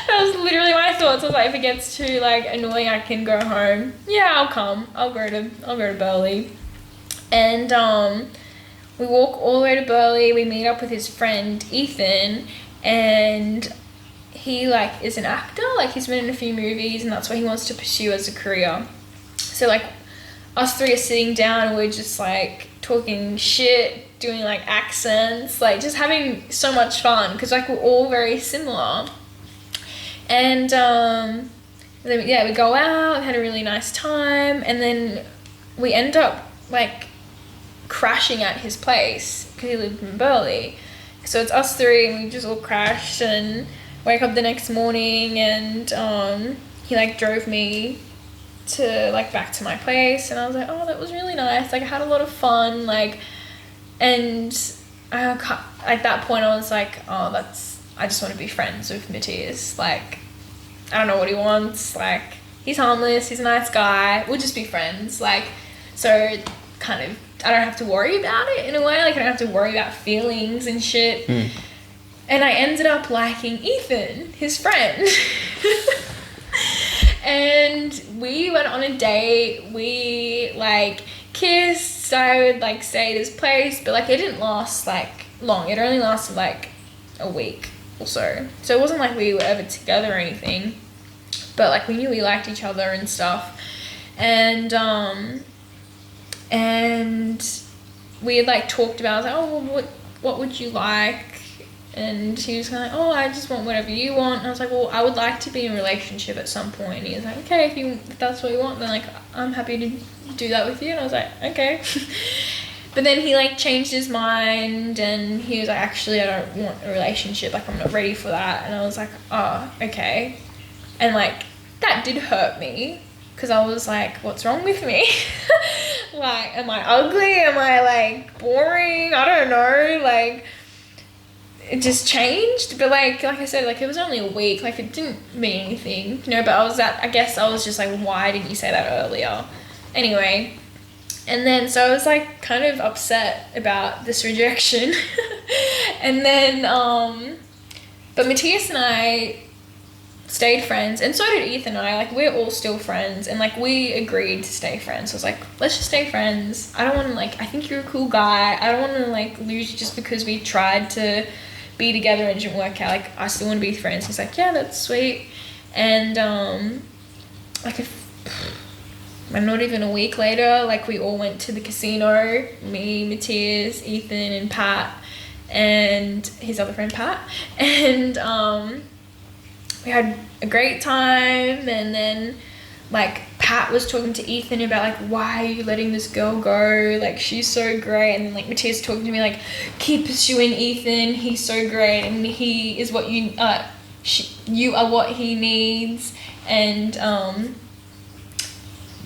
That was literally my thoughts. I was like, if it gets too like annoying, I can go home. Yeah, I'll come. I'll go to Burley. And we walk all the way to Burley. We meet up with his friend Ethan, and he like is an actor, like he's been in a few movies and that's what he wants to pursue as a career. So like us three are sitting down and we're just like talking shit, doing like accents, like just having so much fun because like we're all very similar. And then yeah, we go out, we had a really nice time, and then we end up like crashing at his place because he lived in Burleigh. So it's us three and we just all crashed and wake up the next morning, and he like drove me to like back to my place, and I was like, oh, that was really nice, like I had a lot of fun, like, and at that point I was like, oh, I just want to be friends with Matthias, like I don't know what he wants, like he's harmless, he's a nice guy, we'll just be friends, like, so kind of I don't have to worry about it in a way, like I don't have to worry about feelings and shit. And I ended up liking Ethan, his friend. And we went on a date, we like kissed, I would like stay at his place, but like it didn't last like long, it only lasted like a week or so. So it wasn't like we were ever together or anything, but like we knew we liked each other and stuff. And we had like talked about, I was like, oh, well, what would you like? And he was kind of like, oh, I just want whatever you want. And I was like, well, I would like to be in a relationship at some point. And he was like, okay, if that's what you want, then like I'm happy to do that with you. And I was like, okay. But then he like changed his mind and he was like, actually I don't want a relationship, like I'm not ready for that. And I was like, oh, okay. And like that did hurt me because I was like, what's wrong with me? Like, am I ugly? Am I like boring? I don't know, like it just changed. But like I said, like it was only a week, like it didn't mean anything, you know. But I guess I was just like, why didn't you say that earlier? Anyway, and then so I was like kind of upset about this rejection. And then but Matthias and I stayed friends, and so did Ethan and I, like we're all still friends, and like we agreed to stay friends. So I was like, let's just stay friends. I don't want to like, I think you're a cool guy, I don't want to like lose you just because we tried to be together and it didn't work out, like I still want to be friends. He's like, yeah, that's sweet. And like not even a week later, like we all went to the casino, me, Matthias, Ethan and Pat and his other friend Pat, and we had a great time. And then like Pat was talking to Ethan about like, why are you letting this girl go, like she's so great. And then like Matthias talking to me like, keep pursuing Ethan, he's so great and he is what you are what he needs. And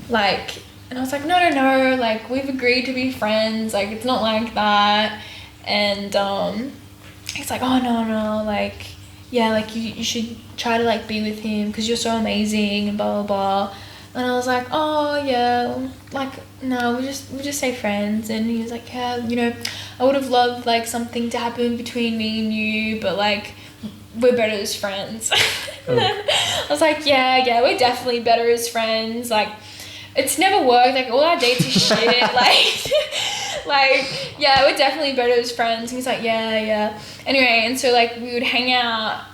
like, and I was like, no, like we've agreed to be friends, like it's not like that. And he's like, oh no, like yeah, like you should try to like be with him because you're so amazing and blah blah blah. And I was like, oh yeah, like no, we'll just stay friends. And he was like, yeah, you know, I would have loved like something to happen between me and you, but like we're better as friends. I was like, yeah, we're definitely better as friends. Like it's never worked, like all our dates are shit. like yeah, we're definitely better as friends. And he's like, yeah. Anyway, and so like we would hang out.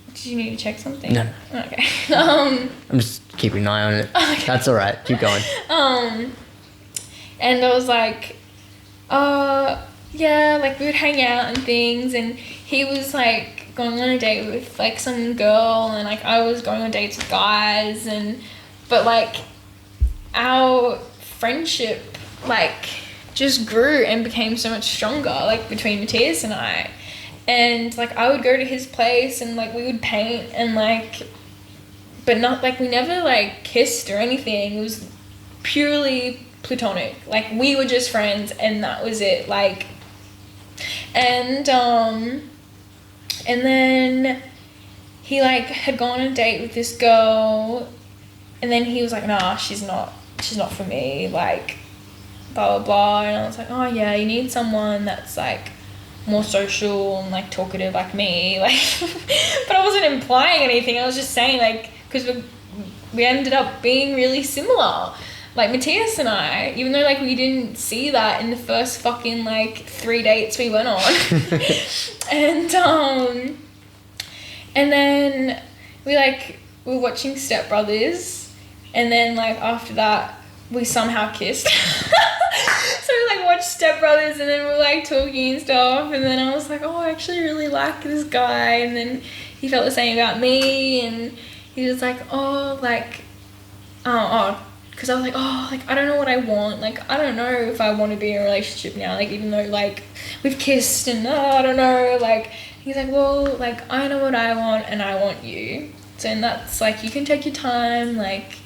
Did you need to check something? No. Okay. I'm just keeping an eye on it. Okay. That's all right. Keep going. And I was like, yeah, like we would hang out and things, and he was like going on a date with like some girl, and like I was going on dates with guys, but like our friendship like just grew and became so much stronger, like between Matthias and I. And like I would go to his place and like we would paint and like, but not like we never like kissed or anything. It was purely platonic. Like we were just friends and that was it. Like, and then he like had gone on a date with this girl, and then he was like, nah, she's not for me, like blah blah blah. And I was like, oh yeah, you need someone that's like more social and like talkative like me, like but I wasn't implying anything. I was just saying like, because we ended up being really similar, like Matthias and I, even though like we didn't see that in the first fucking like 3 dates we went on. And then we were watching Step Brothers, and then like after that we somehow kissed. So we like watched Step Brothers, and then we were like talking and stuff, and then I was like, oh, I actually really like this guy, and then he felt the same about me, and he was like, oh, like, because I was like, oh, like, I don't know what I want, like, I don't know if I want to be in a relationship now, like, even though, like, we've kissed, and I don't know, like, he's like, well, like, I know what I want, and I want you, so, and that's, like, you can take your time, like,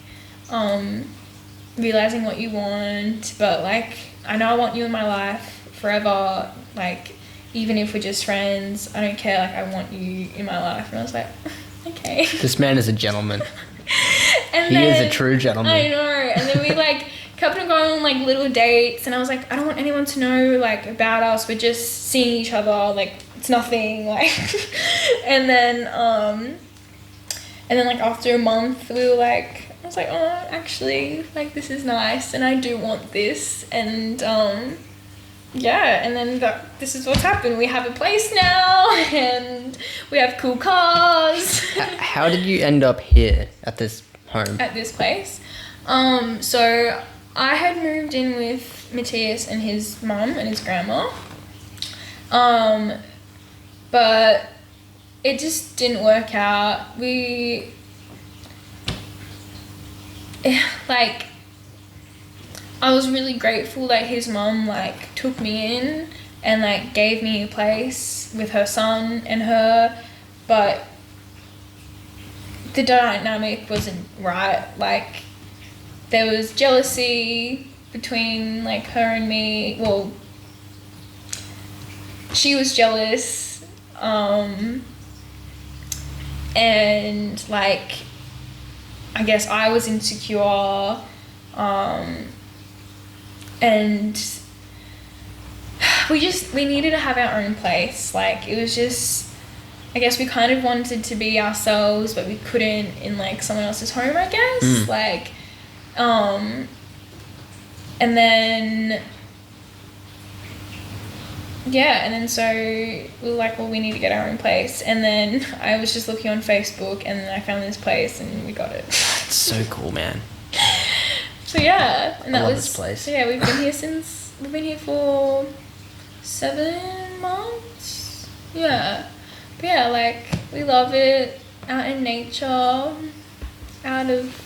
realizing what you want, but, like, I know I want you in my life forever, like, even if we're just friends, I don't care, like, I want you in my life, and I was like, okay. This man is a gentleman. And he is a true gentleman. I know. And then we like kept on going on like little dates, and I was like, I don't want anyone to know like about us. We're just seeing each other. Like it's nothing. Like, and then like after a month, we were like, I was like, oh, actually, like this is nice, and I do want this, and yeah, and then this is what's happened. We have a place now, and we have cool cars. How did you end up here at this home? At this place? So I had moved in with Matthias and his mum and his grandma. But it just didn't work out. I was really grateful that his mum like took me in and like gave me a place with her son and her, but the dynamic wasn't right. Like there was jealousy between like her and me. Well, she was jealous, and like I guess I was insecure, and we needed to have our own place. Like it was just, I guess we kind of wanted to be ourselves, but we couldn't in like someone else's home, I guess. Like, and then yeah, and then so we were like, well, we need to get our own place. And then I was just looking on Facebook, and then I found this place, and we got it. It's so cool, man. So yeah, and I love this place. So yeah, we've been here for 7 months. Yeah, but yeah, like we love it. Out in nature, out of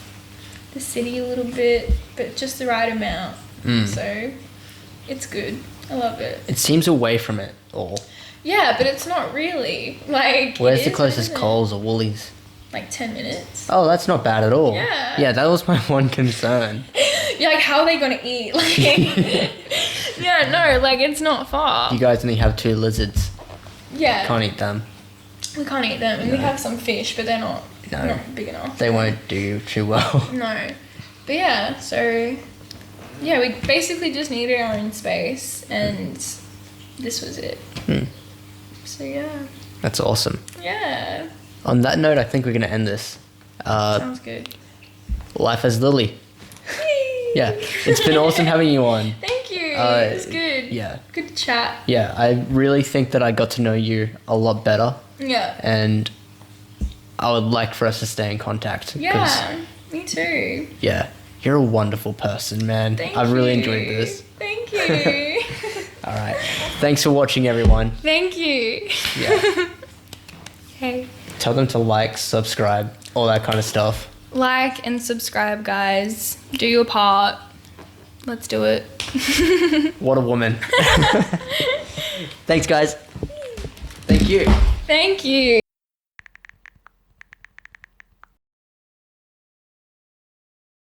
the city a little bit, but just the right amount. So it's good. I love it. It seems away from it all. Yeah, but it's not really. Like, where's the closest Coles or Woolies? Like 10 minutes. Oh, that's not bad at all. Yeah. Yeah, that was my one concern. You're like, how are they going to eat? Like, yeah, no, like, it's not far. You guys only have 2 lizards. Yeah. Can't eat them. We can't eat them. And we have some fish, but they're not big enough. They won't do too well. No. But yeah, so yeah, we basically just needed our own space, and this was it. So yeah. That's awesome. Yeah. On that note, I think we're going to end this. Sounds good. Life as Lily. Yeah, it's been awesome having you on. Thank you. It was good. Yeah. Good to chat. Yeah, I really think that I got to know you a lot better. Yeah. And I would like for us to stay in contact. Yeah, me too. Yeah, you're a wonderful person, man. I've really enjoyed this. Thank you. All right. Thanks for watching, everyone. Thank you. Yeah. Okay. Tell them to like, subscribe, all that kind of stuff. Like and subscribe, guys. Do your part. Let's do it. What a woman. Thanks, guys. Thank you. Thank you.